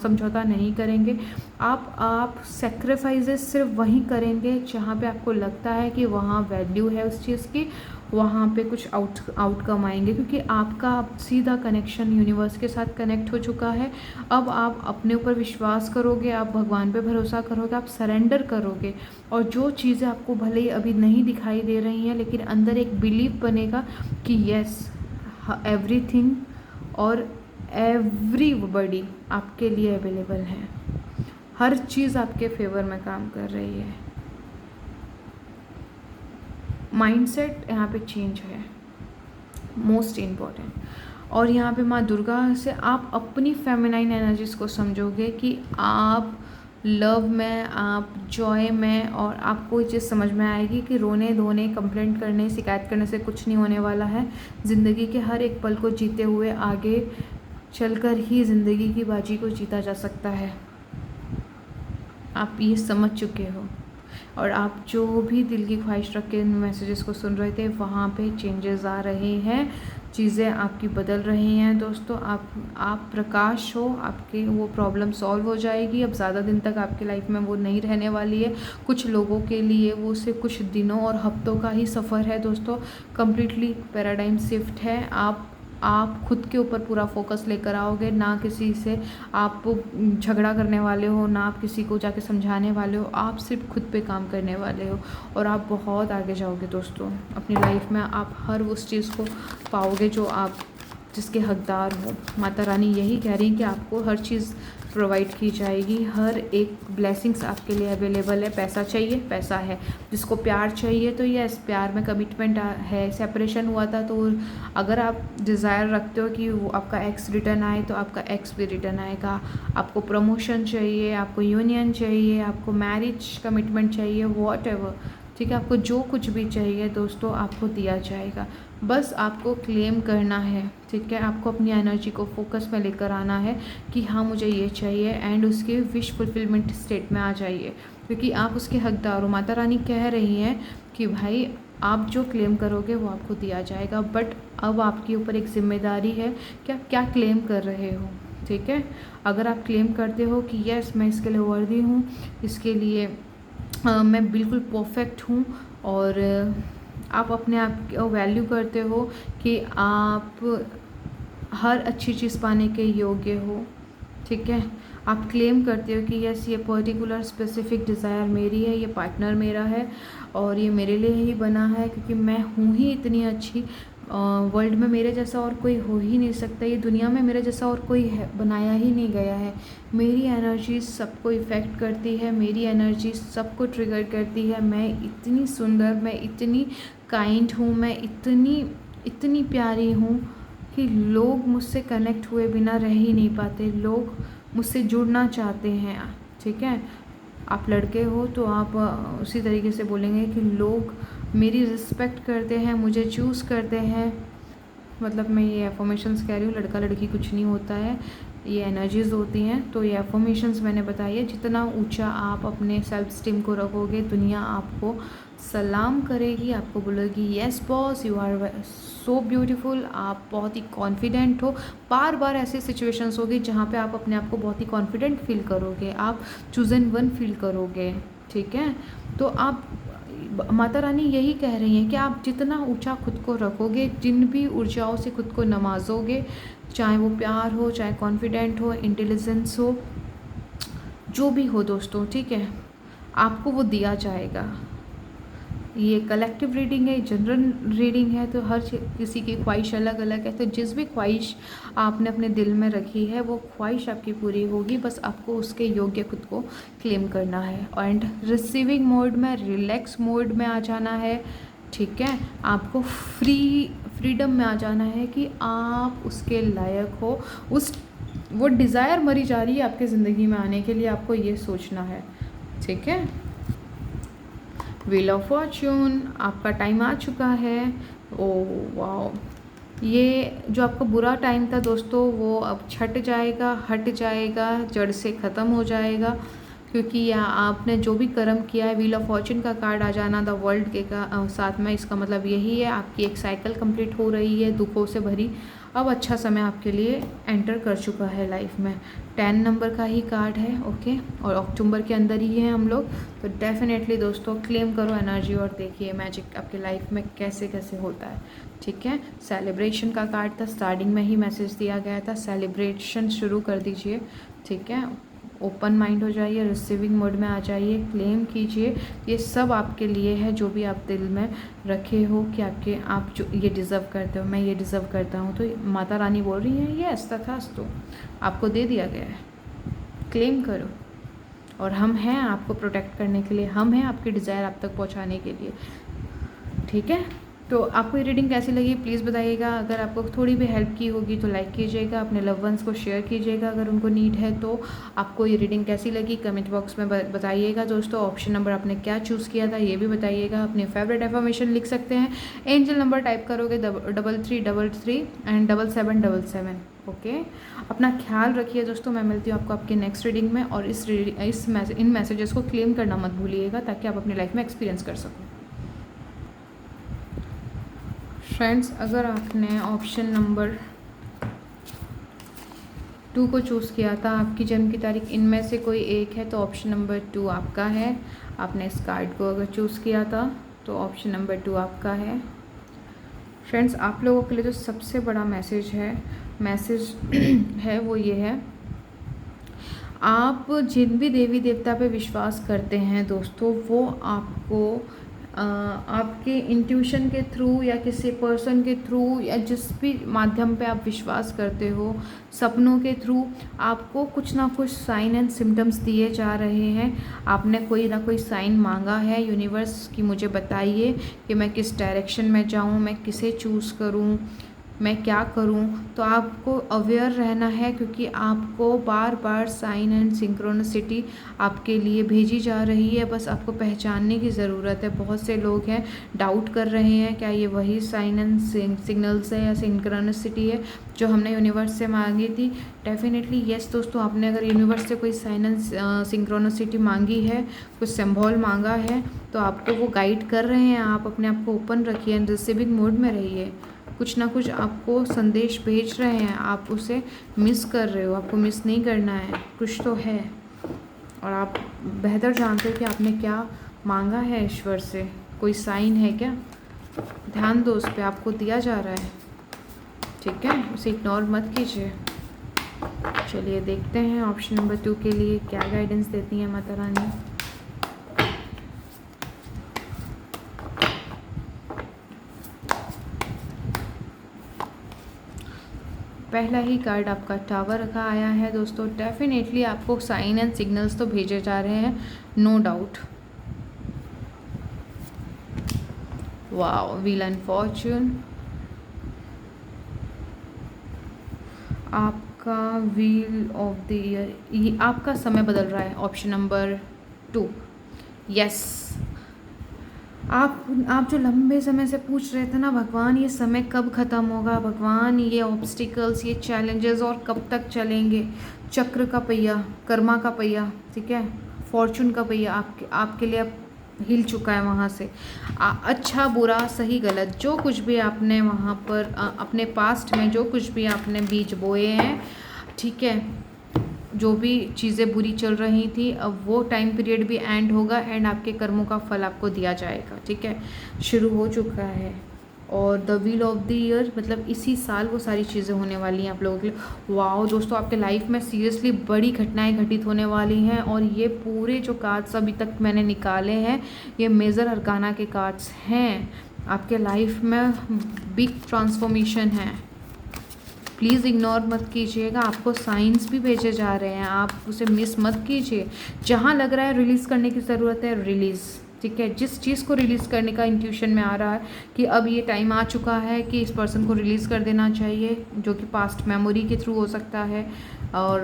समझौता नहीं करेंगे। आप सेक्रीफाइसेस सिर्फ वहीं करेंगे जहाँ पे आपको लगता है कि वहाँ वैल्यू है उस चीज़ की, वहाँ पे कुछ आउटकम आएंगे, क्योंकि आपका सीधा कनेक्शन यूनिवर्स के साथ कनेक्ट हो चुका है। अब आप अपने ऊपर विश्वास करोगे, आप भगवान पे भरोसा करोगे, आप सरेंडर करोगे, और जो चीज़ें आपको भले ही अभी नहीं दिखाई दे रही हैं लेकिन अंदर एक बिलीव बनेगा कि यस, एवरीथिंग और एवरीबॉडी आपके लिए अवेलेबल है। हर चीज़ आपके फेवर में काम कर रही है। माइंडसेट यहाँ पे चेंज है, मोस्ट इम्पॉर्टेंट। और यहाँ पे माँ दुर्गा से आप अपनी फेमिनाइन एनर्जीज़ को समझोगे कि आप लव में, आप जॉय में, और आपको ये चीज़ समझ में आएगी कि रोने धोने, कंप्लेंट करने, शिकायत करने से कुछ नहीं होने वाला है। ज़िंदगी के हर एक पल को जीते हुए आगे चलकर ही ज़िंदगी की बाजी को जीता जा सकता है। आप ये समझ चुके हो, और आप जो भी दिल की ख्वाहिश रख के इन मैसेजेस को सुन रहे थे, वहाँ पे चेंजेस आ रहे हैं, चीज़ें आपकी बदल रही हैं दोस्तों। आप प्रकाश हो, आपकी वो प्रॉब्लम सॉल्व हो जाएगी। अब ज़्यादा दिन तक आपकी लाइफ में वो नहीं रहने वाली है। कुछ लोगों के लिए वो सिर्फ कुछ दिनों और हफ्तों का ही सफ़र है दोस्तों। कम्प्लीटली पैराडाइम शिफ्ट है। आप खुद के ऊपर पूरा फोकस लेकर आओगे, ना किसी से आप झगड़ा करने वाले हो, ना आप किसी को जाके समझाने वाले हो। आप सिर्फ खुद पे काम करने वाले हो, और आप बहुत आगे जाओगे दोस्तों अपनी लाइफ में। आप हर उस चीज़ को पाओगे जो आप जिसके हकदार हो। माता रानी यही कह रही हैं कि आपको हर चीज़ प्रोवाइड की जाएगी, हर एक ब्लेसिंग्स आपके लिए अवेलेबल है। पैसा चाहिए, पैसा है। जिसको प्यार चाहिए तो यस, प्यार में कमिटमेंट है। सेपरेशन हुआ था तो अगर आप डिज़ायर रखते हो कि वो आपका एक्स रिटर्न आए, तो आपका एक्स भी रिटर्न आएगा। आपको प्रमोशन चाहिए, आपको यूनियन चाहिए, आपको मैरिज कमिटमेंट चाहिए, वॉट एवर, ठीक है, आपको जो कुछ भी चाहिए दोस्तों आपको दिया जाएगा। बस आपको क्लेम करना है, ठीक है। आपको अपनी एनर्जी को फोकस में लेकर आना है कि हाँ मुझे ये चाहिए, एंड उसके विश फुलफिलमेंट स्टेट में आ जाइए, क्योंकि आप उसके हकदार हो। माता रानी कह रही हैं कि भाई आप जो क्लेम करोगे वो आपको दिया जाएगा, बट अब आपके ऊपर एक जिम्मेदारी है कि आप क्या क्लेम कर रहे हो, ठीक है। अगर आप क्लेम करते हो कि यस मैं इसके लिए वर्दी हूँ, इसके लिए मैं बिल्कुल परफेक्ट हूँ, और आप अपने आप को वैल्यू करते हो कि आप हर अच्छी चीज़ पाने के योग्य हो, ठीक है। आप क्लेम करते हो कि यस ये पर्टिकुलर स्पेसिफिक डिज़ायर मेरी है, ये पार्टनर मेरा है, और ये मेरे लिए ही बना है, क्योंकि मैं हूँ ही इतनी अच्छी। वर्ल्ड में मेरे जैसा और कोई हो ही नहीं सकता, ये दुनिया में मेरे जैसा और कोई है बनाया ही नहीं गया है। मेरी एनर्जी सबको इफ़ेक्ट करती है, मेरी एनर्जी सबको ट्रिगर करती है। मैं इतनी सुंदर, मैं इतनी काइंड हूँ, मैं इतनी प्यारी हूँ कि लोग मुझसे कनेक्ट हुए बिना रह ही नहीं पाते। लोग मुझसे जुड़ना चाहते हैं, ठीक है। आप लड़के हो तो आप उसी तरीके से बोलेंगे कि लोग मेरी रिस्पेक्ट करते हैं, मुझे चूज़ करते हैं। मतलब मैं ये एफर्मेशंस कह रही हूँ, लड़का लड़की कुछ नहीं होता है, ये एनर्जीज़ होती हैं। तो ये एफर्मेशंस मैंने बताई है। जितना ऊंचा आप अपने सेल्फ स्टीम को रखोगे, दुनिया आपको सलाम करेगी, आपको बोलेगी yes boss you are so beautiful. आप बहुत ही कॉन्फिडेंट हो। बार बार ऐसी सिचुएशंस होगी जहाँ पे आप अपने आप को बहुत ही कॉन्फिडेंट फील करोगे, आप चूज़न वन फील करोगे, ठीक है। तो आप माता रानी यही कह रही हैं कि आप जितना ऊंचा खुद को रखोगे, जिन भी ऊर्जाओं से खुद को नवाजोगे, चाहे वो प्यार हो, चाहे कॉन्फिडेंट हो, इंटेलिजेंस हो, जो भी हो दोस्तों, ठीक है, आपको वो दिया जाएगा। ये कलेक्टिव रीडिंग है, जनरल रीडिंग है, तो हर किसी की ख्वाहिश अलग अलग है। तो जिस भी ख्वाहिश आपने अपने दिल में रखी है वो ख्वाहिश आपकी पूरी होगी। बस आपको उसके योग्य खुद को क्लेम करना है, एंड रिसीविंग मोड में, रिलैक्स मोड में आ जाना है, ठीक है। आपको फ्रीडम में आ जाना है कि आप उसके लायक हो। वो डिज़ायर मरी जा रही है आपके ज़िंदगी में आने के लिए, आपको ये सोचना है, ठीक है। व्हील ऑफ फॉर्च्यून, आपका टाइम आ चुका है। ओह वाह, ये जो आपका बुरा टाइम था दोस्तों, वो अब छट जाएगा, हट जाएगा, जड़ से ख़त्म हो जाएगा, क्योंकि आपने जो भी कर्म किया है। व्हील ऑफ फॉर्च्यून का कार्ड आ जाना द वर्ल्ड के साथ में, इसका मतलब यही है आपकी एक साइकिल कंप्लीट हो रही है दुखों से भरी। अब अच्छा समय आपके लिए एंटर कर चुका है लाइफ में। 10 नंबर का ही कार्ड है, ओके, और अक्टूबर के अंदर ही है हम लोग। तो डेफिनेटली दोस्तों क्लेम करो एनर्जी, और देखिए मैजिक आपके लाइफ में कैसे कैसे होता है, ठीक है। सेलिब्रेशन का कार्ड था, स्टार्टिंग में ही मैसेज दिया गया था, सेलिब्रेशन शुरू कर दीजिए, ठीक है। ओपन माइंड हो जाइए, रिसीविंग मोड में आ जाइए, क्लेम कीजिए। ये सब आपके लिए है, जो भी आप दिल में रखे हो कि आप जो ये डिज़र्व करते हो, मैं ये डिज़र्व करता हूँ। तो माता रानी बोल रही है यस तथास्तु, आपको दे दिया गया है, क्लेम करो। और हम हैं आपको प्रोटेक्ट करने के लिए, हम हैं आपकी डिज़ायर आप तक पहुँचाने के लिए, ठीक है। तो आपको ये रीडिंग कैसी लगी प्लीज़ बताइएगा। अगर आपको थोड़ी भी हेल्प की होगी तो लाइक कीजिएगा, अपने लव वंस को शेयर कीजिएगा अगर उनको नीड है तो। आपको ये रीडिंग कैसी लगी कमेंट बॉक्स में बताइएगा दोस्तों। ऑप्शन नंबर आपने क्या चूज़ किया था ये भी बताइएगा। अपनी फेवरेट एफर्मेशन लिख सकते हैं। एंजल नंबर टाइप करोगे 3333 एंड 7777। ओके, अपना ख्याल रखिए दोस्तों। मैं मिलती हूँ आपको आपके नेक्स्ट रीडिंग में। और इन मैसेजेस को क्लेम करना मत भूलिएगा ताकि आप अपनी लाइफ में एक्सपीरियंस कर सको। फ्रेंड्स, अगर आपने ऑप्शन नंबर 2 को चूज़ किया था, आपकी जन्म की तारीख इनमें से कोई एक है तो ऑप्शन नंबर 2 आपका है। आपने इस कार्ड को अगर चूज़ किया था तो ऑप्शन नंबर 2 आपका है। फ्रेंड्स, आप लोगों के लिए जो सबसे बड़ा मैसेज है वो ये है, आप जिन भी देवी देवता पे विश्वास करते हैं दोस्तों, वो आपको आपके इंट्यूशन के थ्रू या किसी पर्सन के थ्रू या जिस भी माध्यम पे आप विश्वास करते हो, सपनों के थ्रू आपको कुछ ना कुछ साइन एंड सिम्टम्स दिए जा रहे हैं। आपने कोई ना कोई साइन मांगा है यूनिवर्स की, मुझे बताइए कि मैं किस डायरेक्शन में जाऊँ, मैं किसे चूज़ करूँ, मैं क्या करूं। तो आपको अवेयर रहना है क्योंकि आपको बार बार साइन एंड सिंक्रोनिसिटी आपके लिए भेजी जा रही है। बस आपको पहचानने की ज़रूरत है। बहुत से लोग हैं डाउट कर रहे हैं क्या ये वही साइन एंड सिग्नल्स है या सिंक्रोनिसिटी है जो हमने यूनिवर्स से मांगी थी। डेफिनेटली येस दोस्तों, आपने अगर यूनिवर्स से कोई साइन एंड सिंक्रोनिसिटी मांगी है, कुछ सिंबल मांगा है तो आपको वो गाइड कर रहे हैं। आप अपने आप को ओपन रखिए, रिसीविंग मोड में रहिए। कुछ ना कुछ आपको संदेश भेज रहे हैं, आप उसे मिस कर रहे हो, आपको मिस नहीं करना है। कुछ तो है और आप बेहतर जानते हो कि आपने क्या मांगा है ईश्वर से। कोई साइन है क्या, ध्यान दो उस पर, आपको दिया जा रहा है। ठीक है, उसे इग्नोर मत कीजिए। चलिए देखते हैं ऑप्शन नंबर 2 के लिए क्या गाइडेंस देती है माता रानी। पहला ही कार्ड आपका टावर का आया है दोस्तों। डेफिनेटली आपको साइन एंड सिग्नल्स तो भेजे जा रहे हैं, no doubt. Wow, wheel and fortune, आपका व्हील ऑफ द ईयर, आपका समय बदल रहा है। Option number 2 yes. आप जो लंबे समय से पूछ रहे थे ना, भगवान ये समय कब ख़त्म होगा, भगवान ये ऑब्स्टिकल्स, ये चैलेंजेस और कब तक चलेंगे। चक्र का पहिया, कर्मा का पहिया, ठीक है, फॉर्चून का पहिया आपके लिए अब हिल चुका है वहाँ से। अच्छा बुरा सही गलत जो कुछ भी आपने वहाँ पर अपने पास्ट में जो कुछ भी आपने बीज बोए हैं, ठीक है, जो भी चीज़ें बुरी चल रही थी, अब वो टाइम पीरियड भी एंड होगा एंड आपके कर्मों का फल आपको दिया जाएगा। ठीक है, शुरू हो चुका है। और the wheel of the year मतलब इसी साल वो सारी चीज़ें होने वाली हैं आप लोगों के लिए। वाओ दोस्तों, आपके लाइफ में सीरियसली बड़ी घटनाएं घटित होने वाली हैं। और ये पूरे जो कार्ड्स अभी तक मैंने निकाले हैं, ये मेजर अरकाना के कार्ड्स हैं। आपके लाइफ में बिग ट्रांसफॉर्मेशन है। प्लीज़ इग्नोर मत कीजिएगा, आपको साइंस भी भेजे जा रहे हैं, आप उसे मिस मत कीजिए। जहाँ लग रहा है रिलीज़ करने की ज़रूरत है, रिलीज़, ठीक है। जिस चीज़ को रिलीज़ करने का इंट्यूशन में आ रहा है कि अब ये टाइम आ चुका है कि इस पर्सन को रिलीज़ कर देना चाहिए, जो कि पास्ट मेमोरी के थ्रू हो सकता है और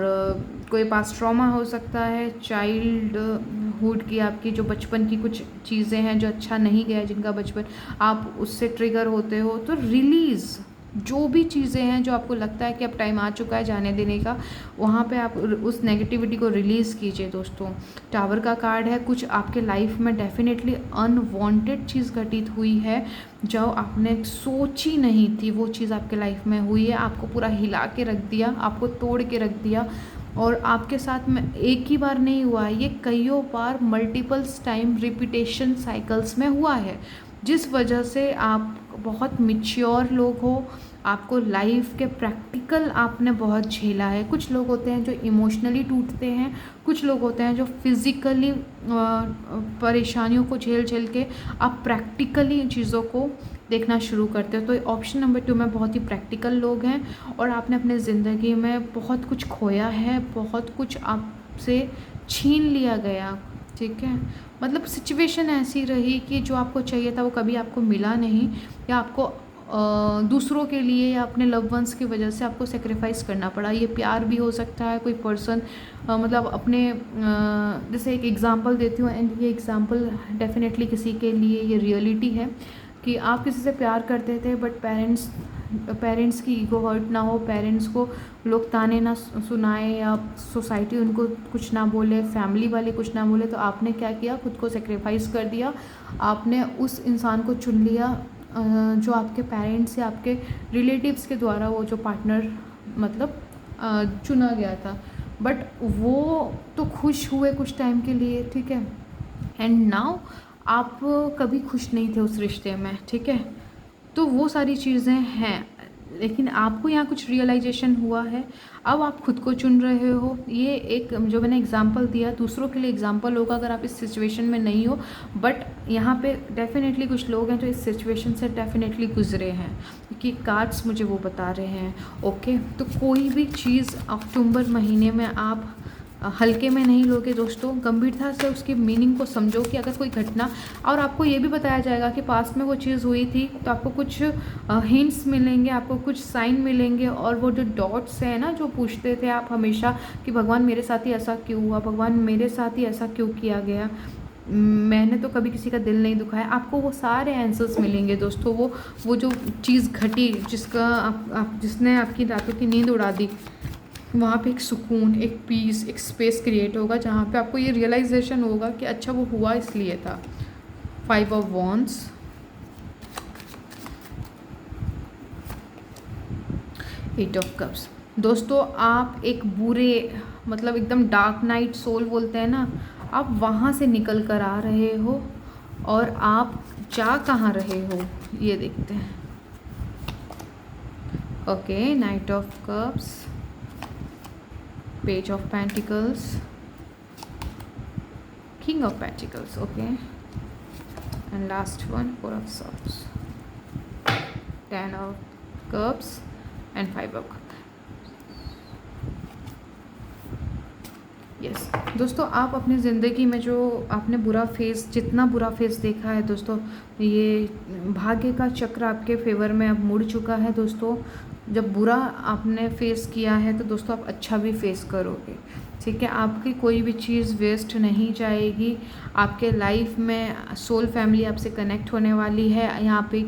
कोई पास्ट ट्रॉमा हो सकता है, चाइल्डहुड की आपकी जो बचपन की कुछ चीज़ें हैं जो अच्छा नहीं गया, जिनका बचपन आप उससे ट्रिगर होते हो, तो रिलीज़ जो भी चीज़ें हैं जो आपको लगता है कि अब टाइम आ चुका है जाने देने का, वहाँ पे आप उस नेगेटिविटी को रिलीज़ कीजिए दोस्तों। टावर का कार्ड है, कुछ आपके लाइफ में डेफिनेटली अनवांटेड चीज़ घटित हुई है जो आपने सोची नहीं थी, वो चीज़ आपके लाइफ में हुई है, आपको पूरा हिला के रख दिया, आपको तोड़ के रख दिया। और आपके साथ में एक ही बार नहीं हुआ है, ये कईयों बार मल्टीपल्स टाइम रिपीटेशन साइकिल्स में हुआ है, जिस वजह से आप बहुत मैच्योर लोग हो। आपको लाइफ के प्रैक्टिकल आपने बहुत झेला है। कुछ लोग होते हैं जो इमोशनली टूटते हैं, कुछ लोग होते हैं जो फिज़िकली परेशानियों को झेल के आप प्रैक्टिकली चीज़ों को देखना शुरू करते हो। तो ऑप्शन नंबर 2 में बहुत ही प्रैक्टिकल लोग हैं और आपने अपने ज़िंदगी में बहुत कुछ खोया है, बहुत कुछ आपसे छीन लिया गया, ठीक है। मतलब सिचुएशन ऐसी रही कि जो आपको चाहिए था वो कभी आपको मिला नहीं, या आपको दूसरों के लिए या अपने लव वंस की वजह से आपको सेक्रीफाइस करना पड़ा। ये प्यार भी हो सकता है, कोई पर्सन मतलब अपने जैसे एक एग्ज़ाम्पल देती हूँ, एंड ये एग्ज़ाम्पल डेफिनेटली किसी के लिए ये रियलिटी है कि आप किसी से प्यार करते थे, बट पेरेंट्स की ईगो हर्ट ना हो, पेरेंट्स को लोग ताने ना सुनाए, या सोसाइटी उनको कुछ ना बोले, फैमिली वाले कुछ ना बोले, तो आपने क्या किया, खुद को सेक्रीफाइस कर दिया। आपने उस इंसान को चुन लिया जो आपके पेरेंट्स या आपके रिलेटिव्स के द्वारा वो जो पार्टनर मतलब चुना गया था। बट वो तो खुश हुए कुछ टाइम के लिए, ठीक है, एंड नाउ आप कभी खुश नहीं थे उस रिश्ते में, ठीक है। तो वो सारी चीज़ें हैं, लेकिन आपको यहाँ कुछ रियलाइजेशन हुआ है, अब आप खुद को चुन रहे हो। ये एक जो मैंने एग्जांपल दिया दूसरों के लिए एग्जांपल होगा अगर आप इस सिचुएशन में नहीं हो, बट यहाँ पे डेफिनेटली कुछ लोग हैं जो इस सिचुएशन से डेफिनेटली गुजरे हैं, क्योंकि कार्ड्स मुझे वो बता रहे हैं। ओके, तो कोई भी चीज़ अक्टूबर महीने में आप हल्के में नहीं लोगे दोस्तों, गंभीरता से उसकी मीनिंग को समझो कि अगर कोई घटना, और आपको ये भी बताया जाएगा कि पास्ट में वो चीज़ हुई थी, तो आपको कुछ हिंट्स मिलेंगे, आपको कुछ साइन मिलेंगे, और वो जो डॉट्स हैं ना जो पूछते थे आप हमेशा कि भगवान मेरे साथ ही ऐसा क्यों हुआ, भगवान मेरे साथ ही ऐसा क्यों किया गया, मैंने तो कभी किसी का दिल नहीं दुखाया, आपको वो सारे आंसर्स मिलेंगे दोस्तों। वो जो चीज़ घटी जिसने आपकी रातों की नींद उड़ा दी, वहाँ पे एक सुकून, एक पीस, एक स्पेस क्रिएट होगा जहाँ पे आपको ये रियलाइजेशन होगा कि अच्छा वो हुआ इसलिए था। 5 ऑफ वॉन्ड्स, 8 ऑफ कप्स। दोस्तों आप एक बुरे मतलब एकदम डार्क नाइट सोल बोलते हैं ना, आप वहाँ से निकल कर आ रहे हो, और आप जा कहाँ रहे हो ये देखते हैं। Okay, night of cups, Page of Pentacles, King of Pentacles, okay, and last one, 4 of Swords, 10 of Cups and 5 of Cups. Yes दोस्तों, आप अपनी ज़िंदगी में जो आपने जितना बुरा फेस देखा है दोस्तों, ये भाग्य का चक्र आपके फेवर में अब मुड़ चुका है दोस्तों। जब बुरा आपने फेस किया है तो दोस्तों आप अच्छा भी फेस करोगे, ठीक है। आपकी कोई भी चीज़ वेस्ट नहीं जाएगी, आपके लाइफ में सोल फैमिली आपसे कनेक्ट होने वाली है। यहाँ पे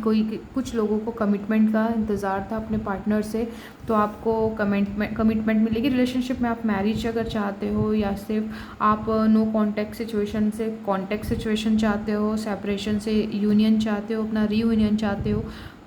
कुछ लोगों को कमिटमेंट का इंतज़ार था अपने पार्टनर से, तो आपको कमिटमेंट मिलेगी। रिलेशनशिप में आप मैरिज अगर चाहते हो, या सिर्फ आप नो कॉन्टैक्ट सिचुएशन से कॉन्टैक्ट सिचुएशन चाहते हो, सेपरेशन से यूनियन चाहते हो, अपना रीयूनियन चाहते हो,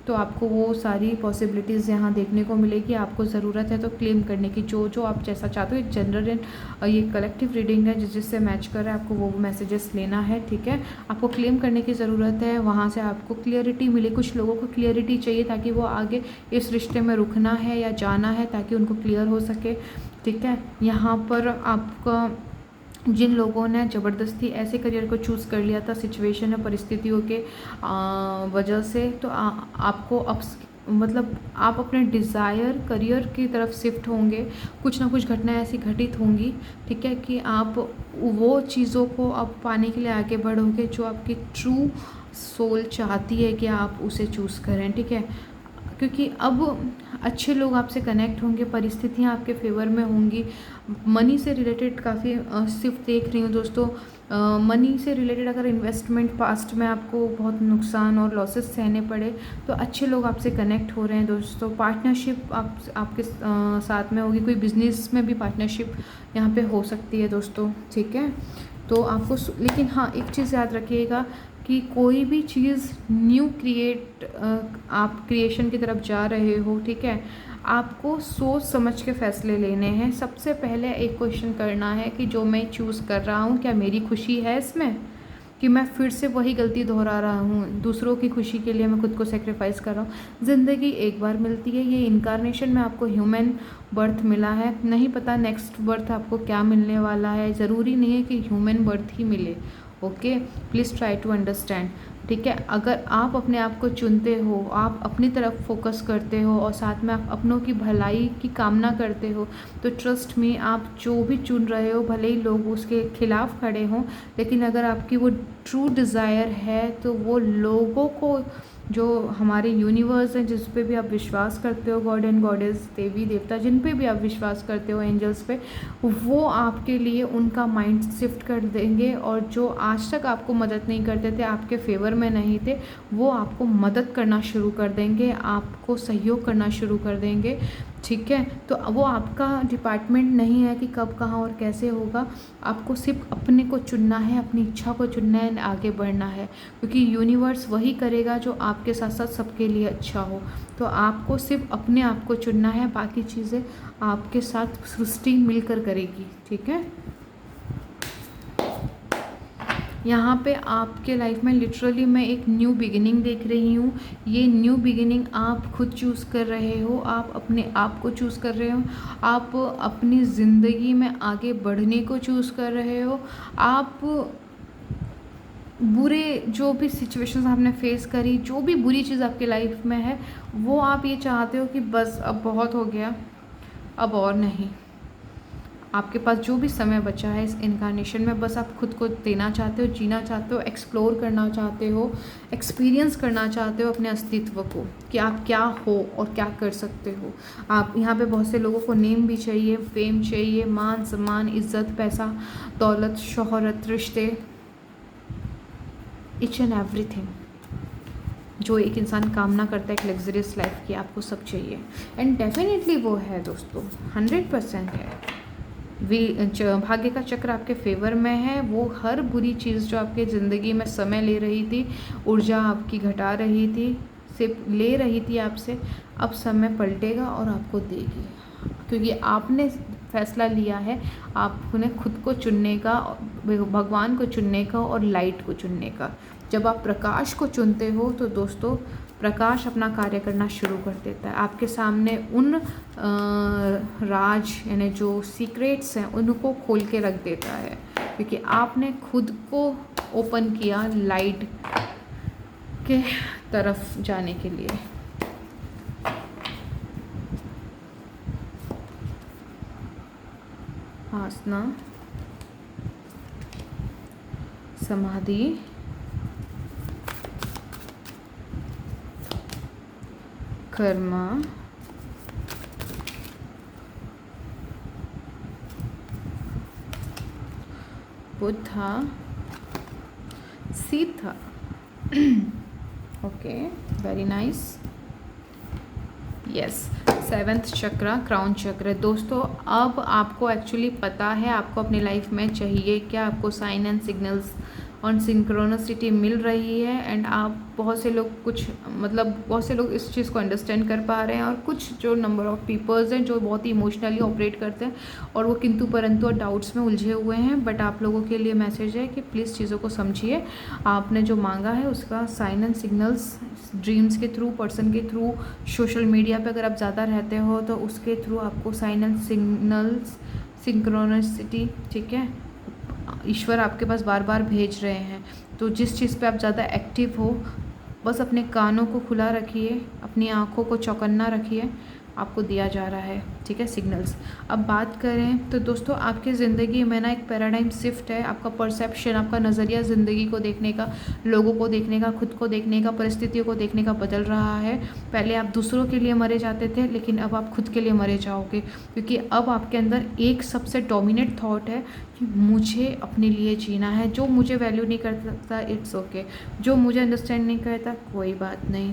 तो आपको वो सारी पॉसिबिलिटीज़ यहाँ देखने को मिलेगी। आपको ज़रूरत है तो क्लेम करने की, जो आप जैसा चाहते हो। एक जनरल एंड ये कलेक्टिव रीडिंग है, जिससे मैच कर रहा है, आपको वो मैसेजेस लेना है, ठीक है। आपको क्लेम करने की ज़रूरत है, वहाँ से आपको क्लियरिटी मिले। कुछ लोगों को क्लियरिटी चाहिए ताकि वो आगे इस रिश्ते में रुकना है या जाना है, ताकि उनको क्लियर हो सके, ठीक है। यहाँ पर आपका जिन लोगों ने ज़बरदस्ती ऐसे करियर को चूज़ कर लिया था सिचुएशन या परिस्थितियों के वजह से, तो आपको अब मतलब आप अपने डिज़ायर करियर की तरफ शिफ्ट होंगे। कुछ ना कुछ घटनाएं ऐसी घटित होंगी, ठीक है, कि आप वो चीज़ों को अब पाने के लिए आगे बढ़ोगे जो आपकी ट्रू सोल चाहती है कि आप उसे चूज़ करें, ठीक है। क्योंकि अब अच्छे लोग आपसे कनेक्ट होंगे, परिस्थितियाँ आपके फेवर में होंगी। मनी से रिलेटेड काफ़ी शिफ्ट देख रही हूँ दोस्तों। मनी से रिलेटेड अगर इन्वेस्टमेंट पास्ट में आपको बहुत नुकसान और लॉसेस सहने पड़े, तो अच्छे लोग आपसे कनेक्ट हो रहे हैं दोस्तों। पार्टनरशिप आपके साथ में होगी, कोई बिजनेस में भी पार्टनरशिप यहाँ पे हो सकती है दोस्तों, ठीक है। तो आपको लेकिन हाँ, एक चीज़ याद रखिएगा कि कोई भी चीज़ न्यू आप क्रिएशन की तरफ जा रहे हो, ठीक है, आपको सोच समझ के फ़ैसले लेने हैं। सबसे पहले एक क्वेश्चन करना है कि जो मैं चूज़ कर रहा हूँ, क्या मेरी खुशी है इसमें, कि मैं फिर से वही गलती दोहरा रहा हूँ, दूसरों की खुशी के लिए मैं खुद को सेक्रीफाइस कर रहा हूँ। ज़िंदगी एक बार मिलती है, ये इनकारनेशन में आपको ह्यूमन बर्थ मिला है, नहीं पता नेक्स्ट बर्थ आपको क्या मिलने वाला है। ज़रूरी नहीं है कि ह्यूमन बर्थ ही मिले, okay, please try to understand. ठीक है। अगर आप अपने आप को चुनते हो, आप अपनी तरफ फोकस करते हो और साथ में आप अपनों की भलाई की कामना करते हो, तो ट्रस्ट में आप जो भी चुन रहे हो, भले ही लोग उसके खिलाफ खड़े हों, लेकिन अगर आपकी वो ट्रू डिज़ायर है तो वो लोगों को, जो हमारे यूनिवर्स हैं, जिस पे भी आप विश्वास करते हो, गॉड एंड गॉडेस, देवी देवता, जिन पे भी आप विश्वास करते हो, एंजल्स पे, वो आपके लिए उनका माइंड शिफ्ट कर देंगे। और जो आज तक आपको मदद नहीं करते थे, आपके फेवर में नहीं थे, वो आपको मदद करना शुरू कर देंगे, आपको सहयोग करना शुरू कर देंगे। ठीक है। तो वो आपका डिपार्टमेंट नहीं है कि कब कहाँ और कैसे होगा। आपको सिर्फ अपने को चुनना है, अपनी इच्छा को चुनना है, आगे बढ़ना है, क्योंकि यूनिवर्स वही करेगा जो आपके साथ साथ सबके लिए अच्छा हो। तो आपको सिर्फ अपने आप को चुनना है, बाकी चीज़ें आपके साथ सृष्टि मिलकर करेगी। ठीक है। यहाँ पे आपके लाइफ में लिटरली मैं एक न्यू बिगिनिंग देख रही हूँ। ये न्यू बिगिनिंग आप खुद चूज़ कर रहे हो, आप अपने आप को चूज़ कर रहे हो, आप अपनी ज़िंदगी में आगे बढ़ने को चूज़ कर रहे हो। आप बुरे जो भी सिचुएशंस आपने फेस करी, जो भी बुरी चीज़ आपकी लाइफ में है, वो आप ये चाहते हो कि बस अब बहुत हो गया, अब और नहीं। आपके पास जो भी समय बचा है इस इनकारनेशन में, बस आप खुद को देना चाहते हो, जीना चाहते हो, एक्सप्लोर करना चाहते हो, एक्सपीरियंस करना चाहते हो अपने अस्तित्व को, कि आप क्या हो और क्या कर सकते हो। आप यहाँ पे बहुत से लोगों को नेम भी चाहिए, फेम चाहिए, मान सम्मान, इज्जत, पैसा, दौलत, शोहरत, रिश्ते, ईच एंड एवरीथिंग जो एक इंसान कामना करता है एक लग्जरियस लाइफ की, आपको सब चाहिए। एंड डेफिनेटली वो है दोस्तों, 100% है। भाग्य का चक्र आपके फेवर में है। वो हर बुरी चीज़ जो आपके ज़िंदगी में समय ले रही थी, ऊर्जा आपकी घटा रही थी, सिर्फ ले रही थी आपसे, अब समय पलटेगा और आपको देगी, क्योंकि आपने फैसला लिया है आपने खुद को चुनने का, भगवान को चुनने का और लाइट को चुनने का। जब आप प्रकाश को चुनते हो तो दोस्तों प्रकाश अपना कार्य करना शुरू कर देता है। आपके सामने उन राज यानी जो सीक्रेट्स हैं उनको खोल के रख देता है, क्योंकि आपने खुद को ओपन किया लाइट के तरफ जाने के लिए। आसना, समाधि, Karma, Buddha, Sita. Okay, very nice. Yes, 7th चक्र क्राउन चक्र। दोस्तों अब आपको एक्चुअली पता है आपको अपनी लाइफ में चाहिए क्या, आपको साइन एंड सिग्नल्स और सिंक्रोनिसिटी मिल रही है। एंड आप बहुत से लोग बहुत से लोग इस चीज़ को अंडरस्टैंड कर पा रहे हैं, और कुछ जो नंबर ऑफ पीपल्स हैं जो बहुत ही इमोशनली ऑपरेट करते हैं और वो किंतु परंतु और डाउट्स में उलझे हुए हैं। बट आप लोगों के लिए मैसेज है कि प्लीज़ चीज़ों को समझिए, आपने जो मांगा है उसका साइन एंड सिग्नल्स ड्रीम्स के थ्रू, पर्सन के थ्रू, सोशल मीडिया पे अगर आप ज़्यादा रहते हो तो उसके थ्रू आपको साइन एंड सिग्नल्स, सिंक्रोनिसिटी, ठीक है, ईश्वर आपके पास बार बार भेज रहे हैं। तो जिस चीज़ पे आप ज़्यादा एक्टिव हो, बस अपने कानों को खुला रखिए, अपनी आँखों को चौकन्ना रखिए, आपको दिया जा रहा है, ठीक है, सिग्नल्स। अब बात करें तो दोस्तों आपकी ज़िंदगी में ना एक पैराडाइम शिफ्ट है। आपका परसेप्शन, आपका नज़रिया ज़िंदगी को देखने का, लोगों को देखने का, खुद को देखने का, परिस्थितियों को देखने का बदल रहा है। पहले आप दूसरों के लिए मरे जाते थे, लेकिन अब आप खुद के लिए मरे जाओगे, क्योंकि अब आपके अंदर एक सबसे डोमिनेट थॉट है कि मुझे अपने लिए जीना है। जो मुझे वैल्यू नहीं करता इट्स ओके, जो मुझे अंडरस्टैंड नहीं करता कोई बात नहीं,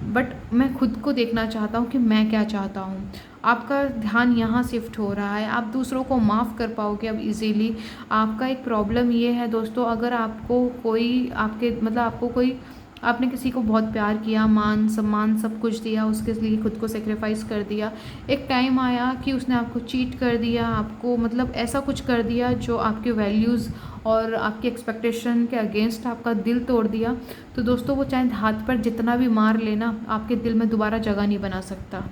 बट मैं खुद को देखना चाहता हूँ कि मैं क्या चाहता हूँ। आपका ध्यान यहाँ शिफ्ट हो रहा है, आप दूसरों को माफ़ कर पाओगे अब इजीली। आपका एक प्रॉब्लम ये है दोस्तों, अगर आपको कोई आपने किसी को बहुत प्यार किया, मान सम्मान सब कुछ दिया, उसके लिए खुद को सेक्रीफाइस कर दिया, एक टाइम आया कि उसने आपको चीट कर दिया, आपको ऐसा कुछ कर दिया जो आपके वैल्यूज़ और आपकी एक्सपेक्टेशन के अगेंस्ट आपका दिल तोड़ दिया, तो दोस्तों वो चाहे हाथ पर जितना भी मार लेना, आपके दिल में दोबारा जगह नहीं बना सकता।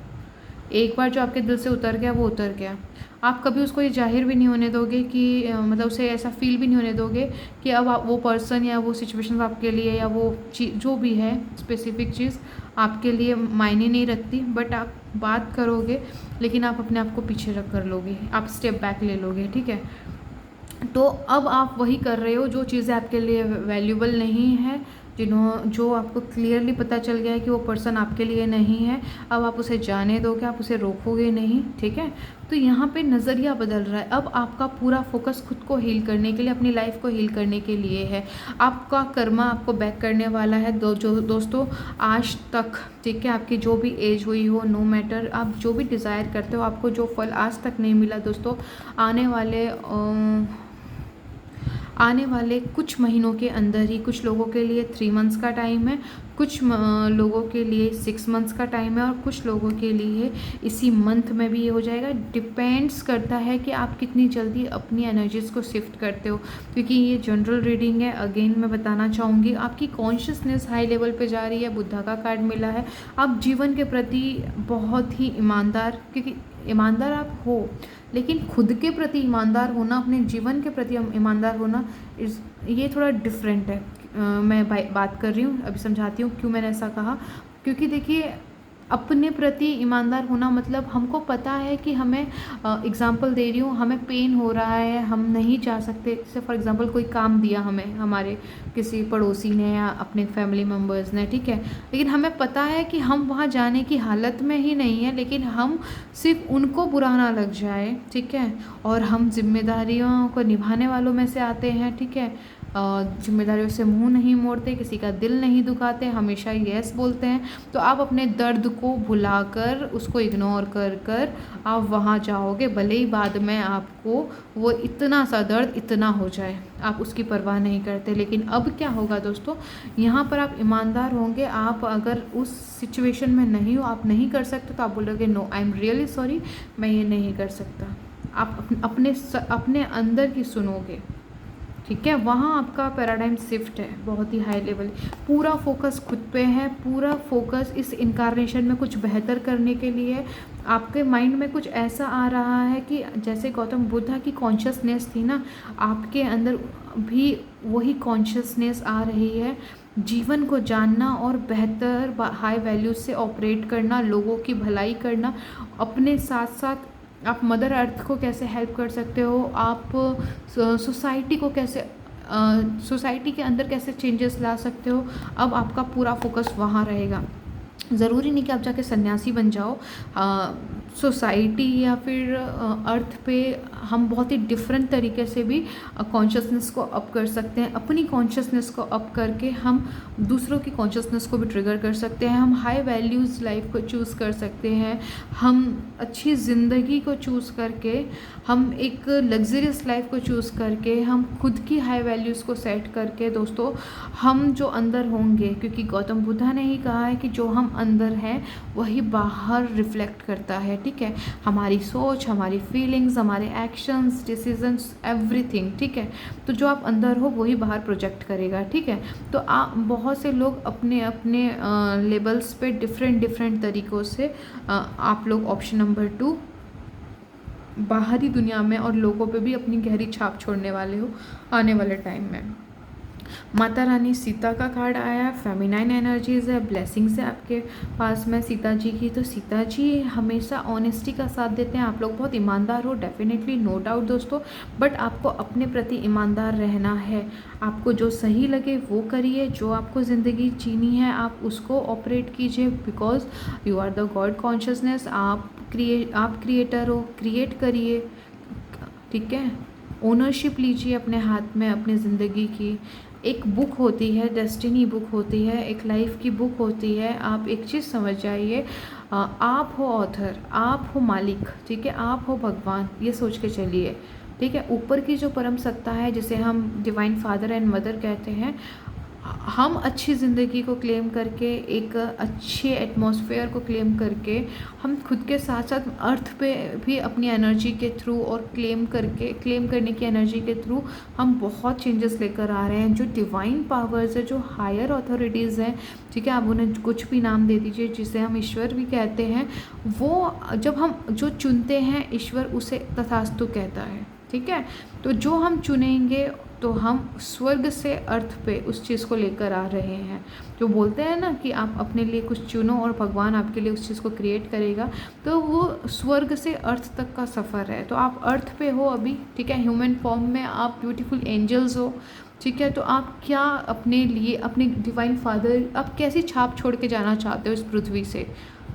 एक बार जो आपके दिल से उतर गया वो उतर गया। आप कभी उसको ये जाहिर भी नहीं होने दोगे कि मतलब उसे ऐसा फील भी नहीं होने दोगे कि अब आप वो पर्सन या वो सिचुएशन आपके लिए या वो चीज़ जो भी है स्पेसिफिक चीज़ आपके लिए मायने नहीं रखती। बट आप बात करोगे लेकिन आप अपने आप को पीछे रख कर लोगे, आप स्टेप बैक ले लोगे, ठीक है। तो अब आप वही कर रहे हो जो चीज़ें आपके लिए वैल्यूबल नहीं है, जो आपको क्लियरली पता चल गया है कि वो पर्सन आपके लिए नहीं है। अब आप उसे जाने दोगे, आप उसे रोकोगे नहीं, ठीक है। तो यहाँ पे नज़रिया बदल रहा है। अब आपका पूरा फोकस खुद को हील करने के लिए, अपनी लाइफ को हील करने के लिए है। आपका कर्मा आपको बैक करने वाला है। दोस्तों आज तक, ठीक है, आपकी जो भी एज हुई हो, नो मैटर, आप जो भी डिज़ायर करते हो, आपको जो फल आज तक नहीं मिला दोस्तों, आने वाले कुछ महीनों के अंदर ही, कुछ लोगों के लिए 3 मंथ्स का टाइम है, कुछ लोगों के लिए 6 मंथ्स का टाइम है और कुछ लोगों के लिए इसी मंथ में भी ये हो जाएगा। डिपेंड्स करता है कि आप कितनी जल्दी अपनी एनर्जीज़ को शिफ्ट करते हो, क्योंकि ये जनरल रीडिंग है। अगेन मैं बताना चाहूँगी, आपकी कॉन्शियसनेस हाई लेवल पे जा रही है। बुद्धा का कार्ड मिला है। आप जीवन के प्रति बहुत ही ईमानदार, क्योंकि ईमानदार आप हो, लेकिन खुद के प्रति ईमानदार होना, अपने जीवन के प्रति ईमानदार होना, ये थोड़ा डिफरेंट है। मैं बात कर रही हूँ, अभी समझाती हूँ क्यों मैंने ऐसा कहा। क्योंकि देखिए, अपने प्रति ईमानदार होना मतलब हमको पता है कि हमें, एग्ज़ाम्पल दे रही हूँ, हमें पेन हो रहा है, हम नहीं जा सकते। जैसे फॉर एग्ज़ाम्पल कोई काम दिया हमें हमारे किसी पड़ोसी ने या अपने फैमिली मेम्बर्स ने, ठीक है, लेकिन हमें पता है कि हम वहाँ जाने की हालत में ही नहीं है, लेकिन हम सिर्फ उनको बुरा ना लग जाए, ठीक है, और हम जिम्मेदारियों को निभाने वालों में से आते हैं, ठीक है। जिम्मेदारियों से मुंह नहीं मोड़ते, किसी का दिल नहीं दुखाते, हमेशा यस बोलते हैं। तो आप अपने दर्द को भुलाकर, उसको इग्नोर कर कर आप वहाँ जाओगे, भले ही बाद में आपको वो इतना सा दर्द इतना हो जाए, आप उसकी परवाह नहीं करते। लेकिन अब क्या होगा दोस्तों, यहाँ पर आप ईमानदार होंगे। आप अगर उस सिचुएशन में नहीं हो, आप नहीं कर सकते, तो आप बोलोगे no, I am really sorry, मैं ये नहीं कर सकता। आप अपने अंदर की सुनोगे, ठीक है। वहाँ आपका पैराडाइम शिफ्ट है, बहुत ही हाई लेवल। पूरा फोकस खुद पे है, पूरा फोकस इस इनकारनेशन में कुछ बेहतर करने के लिए। आपके माइंड में कुछ ऐसा आ रहा है कि जैसे गौतम बुद्धा की कॉन्शियसनेस थी ना, आपके अंदर भी वही कॉन्शियसनेस आ रही है। जीवन को जानना और बेहतर हाई वैल्यूज से ऑपरेट करना, लोगों की भलाई करना, अपने साथ साथ आप मदर अर्थ को कैसे हेल्प कर सकते हो, आप सोसाइटी को कैसे, सोसाइटी के अंदर कैसे चेंजेस ला सकते हो। अब आपका पूरा फोकस वहाँ रहेगा। ज़रूरी नहीं कि आप जाके सन्यासी बन जाओ। सोसाइटी या फिर अर्थ पे हम बहुत ही डिफरेंट तरीके से भी कॉन्शियसनेस को अप कर सकते हैं। अपनी कॉन्शियसनेस को अप करके हम दूसरों की कॉन्शियसनेस को भी ट्रिगर कर सकते हैं। हम हाई वैल्यूज़ लाइफ को चूज़ कर सकते हैं। हम अच्छी ज़िंदगी को चूज़ करके, हम एक लग्जरियस लाइफ को चूज़ करके, हम खुद की हाई वैल्यूज़ को सेट करके दोस्तों, हम जो अंदर होंगे, क्योंकि गौतम बुद्धा ने ही कहा है कि जो हम अंदर हैं वही बाहर रिफ्लेक्ट करता है, ठीक है। हमारी सोच, हमारी फीलिंग्स, हमारे एक्शंस, डिसीजंस, एवरीथिंग, ठीक है। तो जो आप अंदर हो वही बाहर प्रोजेक्ट करेगा, ठीक है। तो आप, बहुत से लोग अपने अपने लेवल्स पे डिफरेंट तरीक़ों से, आप लोग ऑप्शन नंबर 2 बाहरी दुनिया में और लोगों पे भी अपनी गहरी छाप छोड़ने वाले हो आने वाले टाइम में। माता रानी सीता का कार्ड आया है, फेमिनाइन एनर्जीज़ है, ब्लेसिंग्स है आपके पास में सीता जी की। तो सीता जी हमेशा ऑनेस्टी का साथ देते हैं। आप लोग बहुत ईमानदार हो, डेफिनेटली, नो डाउट दोस्तों, बट आपको अपने प्रति ईमानदार रहना है। आपको जो सही लगे वो करिए, जो आपको ज़िंदगी जीनी है आप उसको ऑपरेट कीजिए, because you are the god consciousness. आप क्रिएटर हो, क्रिएट करिए, ठीक है। ओनरशिप लीजिए अपने हाथ में अपनी ज़िंदगी की। एक बुक होती है, डेस्टिनी बुक होती है, एक लाइफ की बुक होती है। आप एक चीज़ समझ जाइए, आप हो ऑथर, आप हो मालिक, ठीक है, आप हो भगवान, ये सोच के चलिए, ठीक है। ऊपर की जो परम सत्ता है, जिसे हम डिवाइन फादर एंड मदर कहते हैं, हम अच्छी ज़िंदगी को क्लेम करके, एक अच्छे एटमॉस्फेयर को क्लेम करके, हम खुद के साथ साथ अर्थ पे भी अपनी एनर्जी के थ्रू और क्लेम करने की एनर्जी के थ्रू हम बहुत चेंजेस लेकर आ रहे हैं। जो डिवाइन पावर्स है, जो हायर अथॉरिटीज़ हैं, ठीक है, आप उन्हें कुछ भी नाम दे दीजिए, जिसे हम ईश्वर भी कहते हैं, वो जब हम जो चुनते हैं ईश्वर उसे तथास्तु कहता है, ठीक है। तो जो हम चुनेंगे तो हम स्वर्ग से अर्थ पे उस चीज़ को लेकर आ रहे हैं। जो बोलते हैं ना कि आप अपने लिए कुछ चुनो और भगवान आपके लिए उस चीज़ को क्रिएट करेगा, तो वो स्वर्ग से अर्थ तक का सफ़र है। तो आप अर्थ पे हो अभी, ठीक है, ह्यूमन फॉर्म में आप ब्यूटीफुल एंजल्स हो, ठीक है। तो आप क्या अपने लिए, अपने डिवाइन फादर, आप कैसी छाप छोड़ के जाना चाहते हो इस पृथ्वी से,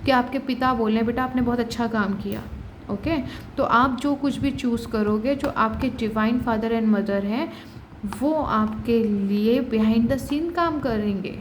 कि आपके पिता बोल रहे हैं बेटा आपने बहुत अच्छा काम किया, ओके। तो आप जो कुछ भी चूज़ करोगे, जो आपके डिवाइन फादर एंड मदर हैं, वो आपके लिए बिहाइंड द सीन काम करेंगे।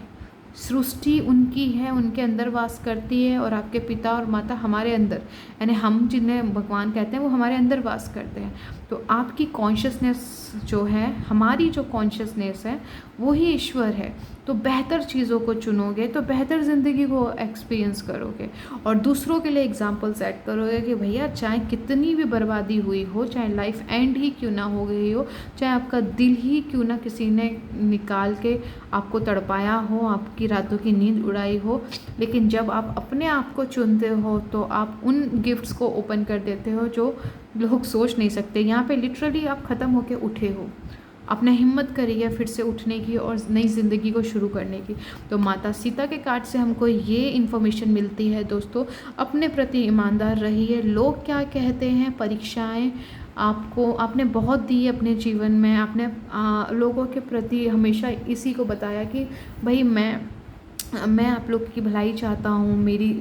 सृष्टि उनकी है, उनके अंदर वास करती है, और आपके पिता और माता हमारे अंदर, यानी हम जिन्हें भगवान कहते हैं, वो हमारे अंदर वास करते हैं। तो आपकी कॉन्शियसनेस जो है, हमारी जो कॉन्शियसनेस है, वो ही ईश्वर है। तो बेहतर चीज़ों को चुनोगे तो बेहतर ज़िंदगी को एक्सपीरियंस करोगे, और दूसरों के लिए एग्जाम्पल सेट करोगे कि भैया चाहे कितनी भी बर्बादी हुई हो, चाहे लाइफ एंड ही क्यों ना हो गई हो, चाहे आपका दिल ही क्यों ना किसी ने निकाल के आपको तड़पाया हो, आपकी रातों की नींद उड़ाई हो, लेकिन जब आप अपने आप को चुनते हो तो आप उन गिफ्ट्स को ओपन कर देते हो जो लोग सोच नहीं सकते। यहाँ पे लिटरली आप ख़त्म होके उठे हो। अपना हिम्मत करिए फिर से उठने की और नई ज़िंदगी को शुरू करने की। तो माता सीता के कार्ड से हमको ये इन्फॉर्मेशन मिलती है दोस्तों, अपने प्रति ईमानदार रहिए। लोग क्या कहते हैं, परीक्षाएं आपने बहुत दी अपने जीवन में, आपने लोगों के प्रति हमेशा इसी को बताया कि भाई मैं आप लोग की भलाई चाहता हूँ, मेरी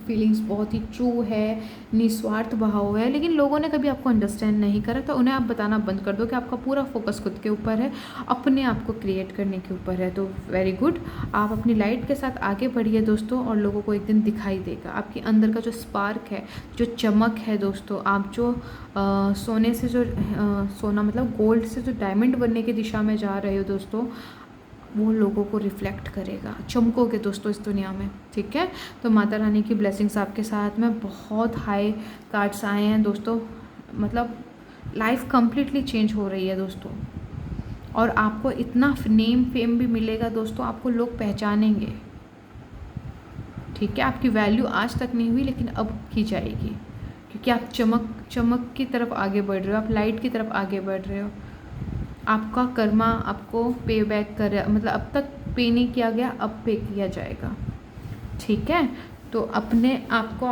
फीलिंग्स बहुत ही ट्रू है, निस्वार्थ भाव है, लेकिन लोगों ने कभी आपको अंडरस्टैंड नहीं करा। तो उन्हें आप बताना बंद कर दो कि आपका पूरा फोकस खुद के ऊपर है, अपने आप को क्रिएट करने के ऊपर है। तो वेरी गुड, आप अपनी लाइट के साथ आगे बढ़िए दोस्तों, और लोगों को एक दिन दिखाई देगा आपके अंदर का जो स्पार्क है, जो चमक है दोस्तों। आप जो सोने से जो सोना मतलब गोल्ड से जो डायमंड बनने की दिशा में जा रहे हो दोस्तों, वो लोगों को रिफ्लेक्ट करेगा, चमकोगे दोस्तों इस दुनिया में, ठीक है। तो माता रानी की ब्लेसिंग्स आपके साथ में, बहुत हाई कार्ड्स आए हैं दोस्तों, मतलब लाइफ कम्प्लीटली चेंज हो रही है दोस्तों, और आपको इतना नेम फेम भी मिलेगा दोस्तों, आपको लोग पहचानेंगे, ठीक है। आपकी वैल्यू आज तक नहीं हुई लेकिन अब की जाएगी, क्योंकि आप चमक की तरफ आगे बढ़ रहे हो, आप लाइट की तरफ आगे बढ़ रहे हो। आपका कर्मा आपको पे बैक कर रहा, मतलब अब तक पे नहीं किया गया, अब पे किया जाएगा, ठीक है। तो अपने आप को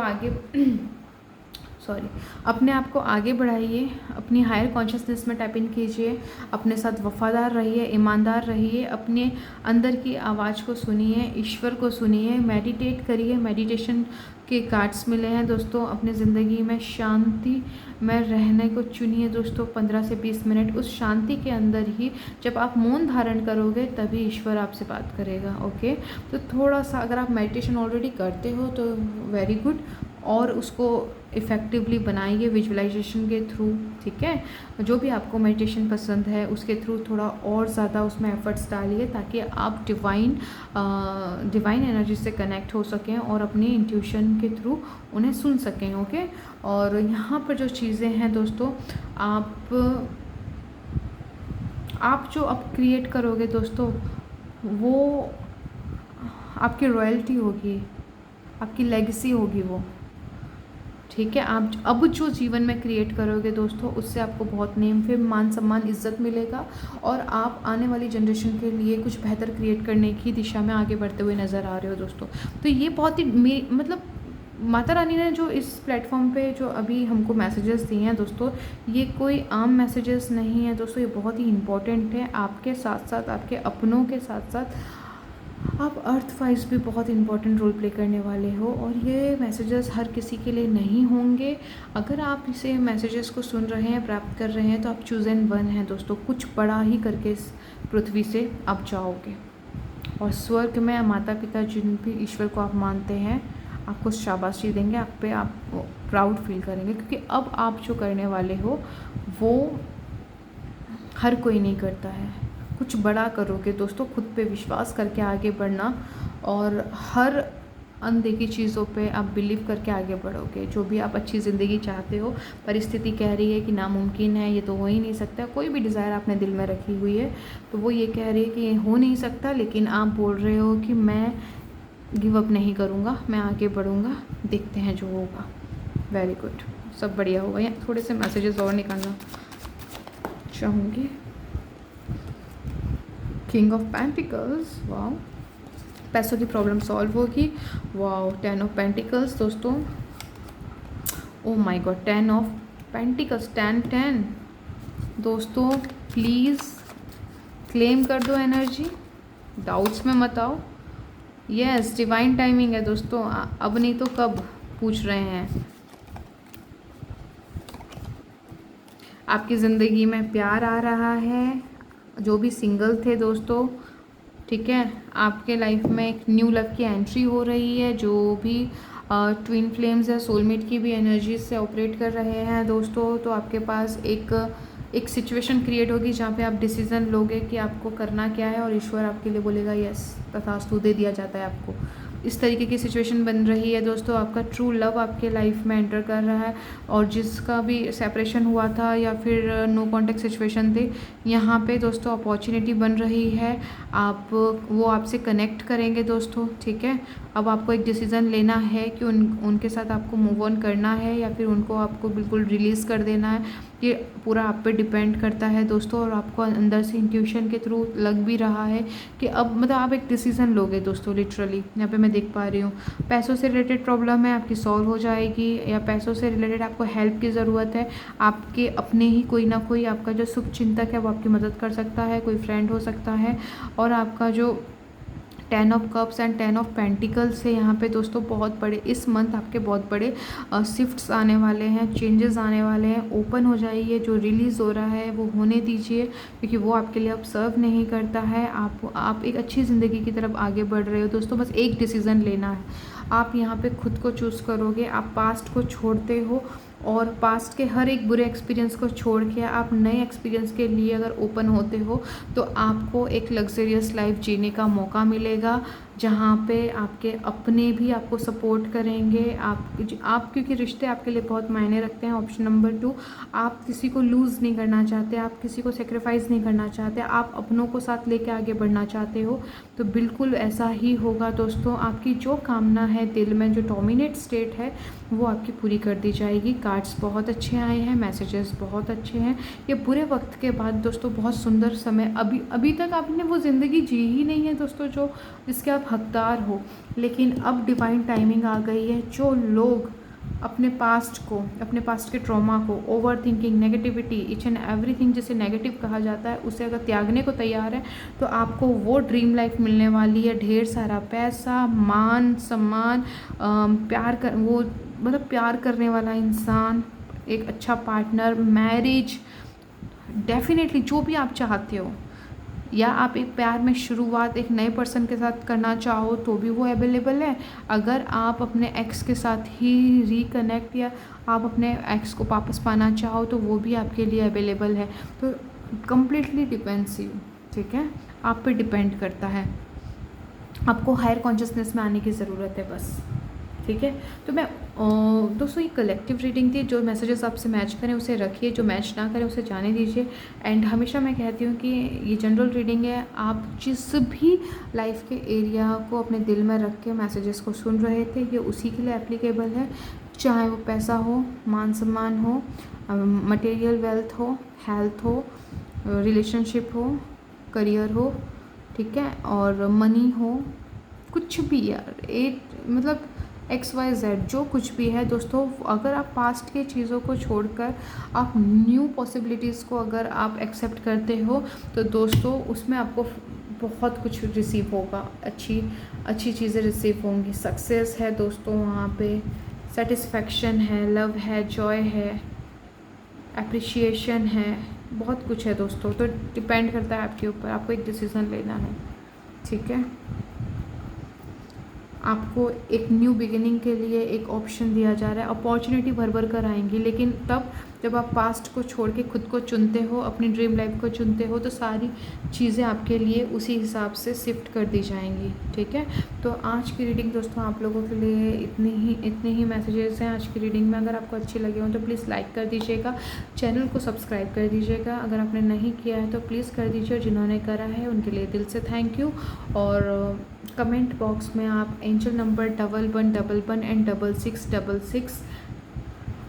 आगे बढ़ाइए, अपनी हायर कॉन्शियसनेस में टैप इन कीजिए, अपने साथ वफादार रहिए, ईमानदार रहिए, अपने अंदर की आवाज़ को सुनिए, ईश्वर को सुनिए, मेडिटेट करिए। मेडिटेशन के कार्ड्स मिले हैं दोस्तों। अपने ज़िंदगी में शांति में रहने को चुनिए दोस्तों, 15 से 20 मिनट। उस शांति के अंदर ही जब आप मौन धारण करोगे तभी ईश्वर आपसे बात करेगा, ओके। तो थोड़ा सा अगर आप मेडिटेशन ऑलरेडी करते हो तो वेरी गुड, और उसको इफ़ेक्टिवली बनाइए विजुअलाइजेशन के थ्रू, ठीक है। जो भी आपको मेडिटेशन पसंद है उसके थ्रू थोड़ा और ज़्यादा उसमें एफर्ट्स डालिए, ताकि आप डिवाइन एनर्जी से कनेक्ट हो सकें और अपनी इंट्यूशन के थ्रू उन्हें सुन सकें, ओके। और यहाँ पर जो चीज़ें हैं दोस्तों, आप जो अब क्रिएट करोगे दोस्तों, वो आपकी रॉयल्टी होगी, आपकी लेगेसी होगी वो, ठीक है। आप अब जो जीवन में क्रिएट करोगे दोस्तों, उससे आपको बहुत नेम फेम, मान सम्मान, इज्जत मिलेगा, और आप आने वाली जनरेशन के लिए कुछ बेहतर क्रिएट करने की दिशा में आगे बढ़ते हुए नज़र आ रहे हो दोस्तों। तो ये बहुत ही मतलब माता रानी ने जो इस प्लेटफॉर्म पे जो अभी हमको मैसेजेस दिए हैं दोस्तों, ये कोई आम मैसेजेस नहीं है दोस्तों, ये बहुत ही इम्पोर्टेंट है। आपके साथ साथ, आपके अपनों के साथ साथ आप अर्थ वाइज भी बहुत इंपॉर्टेंट रोल प्ले करने वाले हो, और ये मैसेजेस हर किसी के लिए नहीं होंगे। अगर आप इसे मैसेजेस को सुन रहे हैं, प्राप्त कर रहे हैं, तो आप चूज़न वन हैं दोस्तों, कुछ बड़ा ही करके इस पृथ्वी से आप जाओगे, और स्वर्ग में माता पिता जिन भी ईश्वर को आप मानते हैं, आपको शाबाशी देंगे, आप पे आप प्राउड फील करेंगे, क्योंकि अब आप जो करने वाले हो वो हर कोई नहीं करता है, कुछ बड़ा करोगे दोस्तों, खुद पे विश्वास करके आगे बढ़ना, और हर अनदेखी चीज़ों पे आप बिलीव करके आगे बढ़ोगे। जो भी आप अच्छी ज़िंदगी चाहते हो, परिस्थिति कह रही है कि नामुमकिन है, ये तो हो ही नहीं सकता, कोई भी डिज़ायर आपने दिल में रखी हुई है तो वो ये कह रही है कि ये हो नहीं सकता, लेकिन आप बोल रहे हो कि मैं गिव अप नहीं करूँगा, मैं आगे बढ़ूँगा, देखते हैं जो होगा। वेरी गुड, सब बढ़िया होगा। या थोड़े से मैसेजेस और निकालना चाहूँगी। किंग ऑफ पेंटिकल्स, वाओ, पैसों की प्रॉब्लम सॉल्व होगी, वाओ। 10 ऑफ पेंटिकल्स दोस्तों, oh my God, 10 of pentacles, 10 दोस्तों, प्लीज़ क्लेम कर दो एनर्जी, डाउट्स में मत आओ। यस, डिवाइन टाइमिंग है दोस्तों, अब नहीं तो कब पूछ रहे हैं। आपकी ज़िंदगी में प्यार आ रहा है, जो भी सिंगल थे दोस्तों, ठीक है, आपके लाइफ में एक न्यू लव की एंट्री हो रही है। जो भी ट्विन फ्लेम्स है, सोलमेट की भी एनर्जी से ऑपरेट कर रहे हैं दोस्तों, तो आपके पास एक सिचुएशन क्रिएट होगी जहाँ पे आप डिसीज़न लोगे कि आपको करना क्या है, और ईश्वर आपके लिए बोलेगा यस, तथास्तु, दे दिया जाता है आपको। इस तरीके की सिचुएशन बन रही है दोस्तों। आपका ट्रू लव आपके लाइफ में एंटर कर रहा है, और जिसका भी सेपरेशन हुआ था या फिर नो कॉन्टेक्ट सिचुएशन थे, यहाँ पे दोस्तों अपॉर्चुनिटी बन रही है। वो आपसे कनेक्ट करेंगे दोस्तों, ठीक है। अब आपको एक डिसीज़न लेना है कि उनके साथ आपको मूव ऑन करना है या फिर उनको आपको बिल्कुल रिलीज़ कर देना है। ये पूरा आप पे डिपेंड करता है दोस्तों, और आपको अंदर से इंट्यूशन के थ्रू लग भी रहा है कि अब मतलब आप एक डिसीज़न लोगे दोस्तों। लिटरली यहाँ पे मैं देख पा रही हूँ, पैसों से रिलेटेड प्रॉब्लम है आपकी सॉल्व हो जाएगी, या पैसों से रिलेटेड आपको हेल्प की ज़रूरत है। आपके अपने ही कोई ना कोई आपका जो शुभ चिंतक है वो आपकी मदद कर सकता है, कोई फ्रेंड हो सकता है। और आपका जो 10 of cups and 10 of pentacles है यहाँ पे दोस्तों, बहुत बड़े इस मंथ आपके बहुत बड़े शिफ्ट्स आने वाले हैं, चेंजेस आने वाले हैं। ओपन हो जाइए, जो रिलीज़ हो रहा है वो होने दीजिए, क्योंकि वो आपके लिए अब सर्व नहीं करता है। आप एक अच्छी ज़िंदगी की तरफ आगे बढ़ रहे हो दोस्तों। बस एक डिसीज़न लेना है, आप यहाँ पे खुद को चूज़ करोगे। आप पास्ट को छोड़ते हो, और पास्ट के हर एक बुरे एक्सपीरियंस को छोड़ के आप नए एक्सपीरियंस के लिए अगर ओपन होते हो तो आपको एक लग्जरियस लाइफ जीने का मौका मिलेगा, जहाँ पे आपके अपने भी आपको सपोर्ट करेंगे। आप क्योंकि रिश्ते आपके लिए बहुत मायने रखते हैं। ऑप्शन नंबर 2, आप किसी को लूज़ नहीं करना चाहते, आप किसी को सेक्रीफाइस नहीं करना चाहते, आप अपनों को साथ लेके आगे बढ़ना चाहते हो, तो बिल्कुल ऐसा ही होगा दोस्तों। आपकी जो कामना है दिल में, जो डोमिनेट स्टेट है, वो आपकी पूरी कर दी जाएगी। कार्ड्स बहुत अच्छे आए हैं, मैसेजेस बहुत अच्छे हैं। ये बुरे वक्त के बाद दोस्तों बहुत सुंदर समय, अभी तक आपने वो ज़िंदगी जी ही नहीं है दोस्तों जो जिसके आप हकदार हो, लेकिन अब डिवाइन टाइमिंग आ गई है। जो लोग अपने पास्ट के ट्रॉमा को, over thinking, negativity, each and everything जिसे नेगेटिव कहा जाता है, उसे अगर त्यागने को तैयार है तो आपको वो ड्रीम लाइफ मिलने वाली है। ढेर सारा पैसा, मान सम्मान, प्यार करने वाला इंसान, एक अच्छा पार्टनर, मैरिज, डेफिनेटली जो भी आप चाहते हो, या आप एक प्यार में शुरुआत एक नए पर्सन के साथ करना चाहो तो भी वो अवेलेबल है। अगर आप अपने एक्स के साथ ही रिकनेक्ट या आप अपने एक्स को वापस पाना चाहो तो वो भी आपके लिए अवेलेबल है। तो कम्प्लीटली डिपेंड्स यू, ठीक है, आप पे डिपेंड करता है। आपको हायर कॉन्शियसनेस में आने की ज़रूरत है बस, ठीक है। तो मैं दोस्तों ये कलेक्टिव रीडिंग थी। जो मैसेजेस आपसे मैच करें उसे रखिए, जो मैच ना करें उसे जाने दीजिए। एंड हमेशा मैं कहती हूँ कि ये जनरल रीडिंग है, आप जिस भी लाइफ के एरिया को अपने दिल में रख के मैसेजेस को सुन रहे थे, ये उसी के लिए एप्लीकेबल है। चाहे वो पैसा हो, मान सम्मान हो, मटेरियल वेल्थ हो, हेल्थ हो, रिलेशनशिप हो, करियर हो, ठीक है, और मनी हो, कुछ भी यार, मतलब XYZ जो कुछ भी है दोस्तों। अगर आप पास्ट के चीज़ों को छोड़कर आप न्यू पॉसिबिलिटीज़ को अगर आप एक्सेप्ट करते हो तो दोस्तों उसमें आपको बहुत कुछ रिसीव होगा, अच्छी चीज़ें रिसीव होंगी। सक्सेस है दोस्तों, वहाँ पे सेटिस्फैक्शन है, लव है, जॉय है, एप्रिशिएशन है, बहुत कुछ है दोस्तों। तो डिपेंड करता है आपके ऊपर, आपको एक डिसीज़न लेना है, ठीक है। आपको एक न्यू बिगिनिंग के लिए एक ऑप्शन दिया जा रहा है। अपॉर्चुनिटी भर भर कर आएंगी, लेकिन तब जब आप पास्ट को छोड़ के खुद को चुनते हो, अपनी ड्रीम लाइफ को चुनते हो, तो सारी चीज़ें आपके लिए उसी हिसाब से शिफ्ट कर दी जाएंगी। ठीक है, तो आज की रीडिंग दोस्तों आप लोगों के लिए इतने ही मैसेजेस हैं आज की रीडिंग में। अगर आपको अच्छी लगे हो तो प्लीज़ लाइक कर दीजिएगा, चैनल को सब्सक्राइब कर दीजिएगा अगर आपने नहीं किया है तो प्लीज़ कर दीजिए, और जिन्होंने करा है उनके लिए दिल से थैंक यू। और कमेंट बॉक्स में आप एंजल नंबर 1111 एंड 6666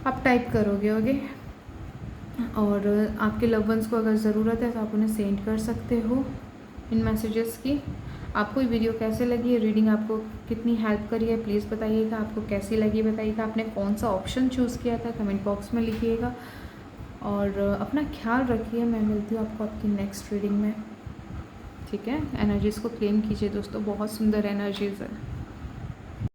आप टाइप करोगे। ओके, और आपके लव वंस को अगर ज़रूरत है तो आप उन्हें सेंड कर सकते हो इन मैसेजेस की। आपको ये वीडियो कैसे लगी, ये रीडिंग आपको कितनी हेल्प करी है प्लीज़ बताइएगा। आपको कैसी लगी बताइएगा, आपने कौन सा ऑप्शन चूज़ किया था कमेंट बॉक्स में लिखिएगा। और अपना ख्याल रखिए, मैं मिलती हूँ आपको आपकी नेक्स्ट रीडिंग में। ठीक है, एनर्जीज़ को क्लेम कीजिए दोस्तों, बहुत सुंदर एनर्जीज़ है।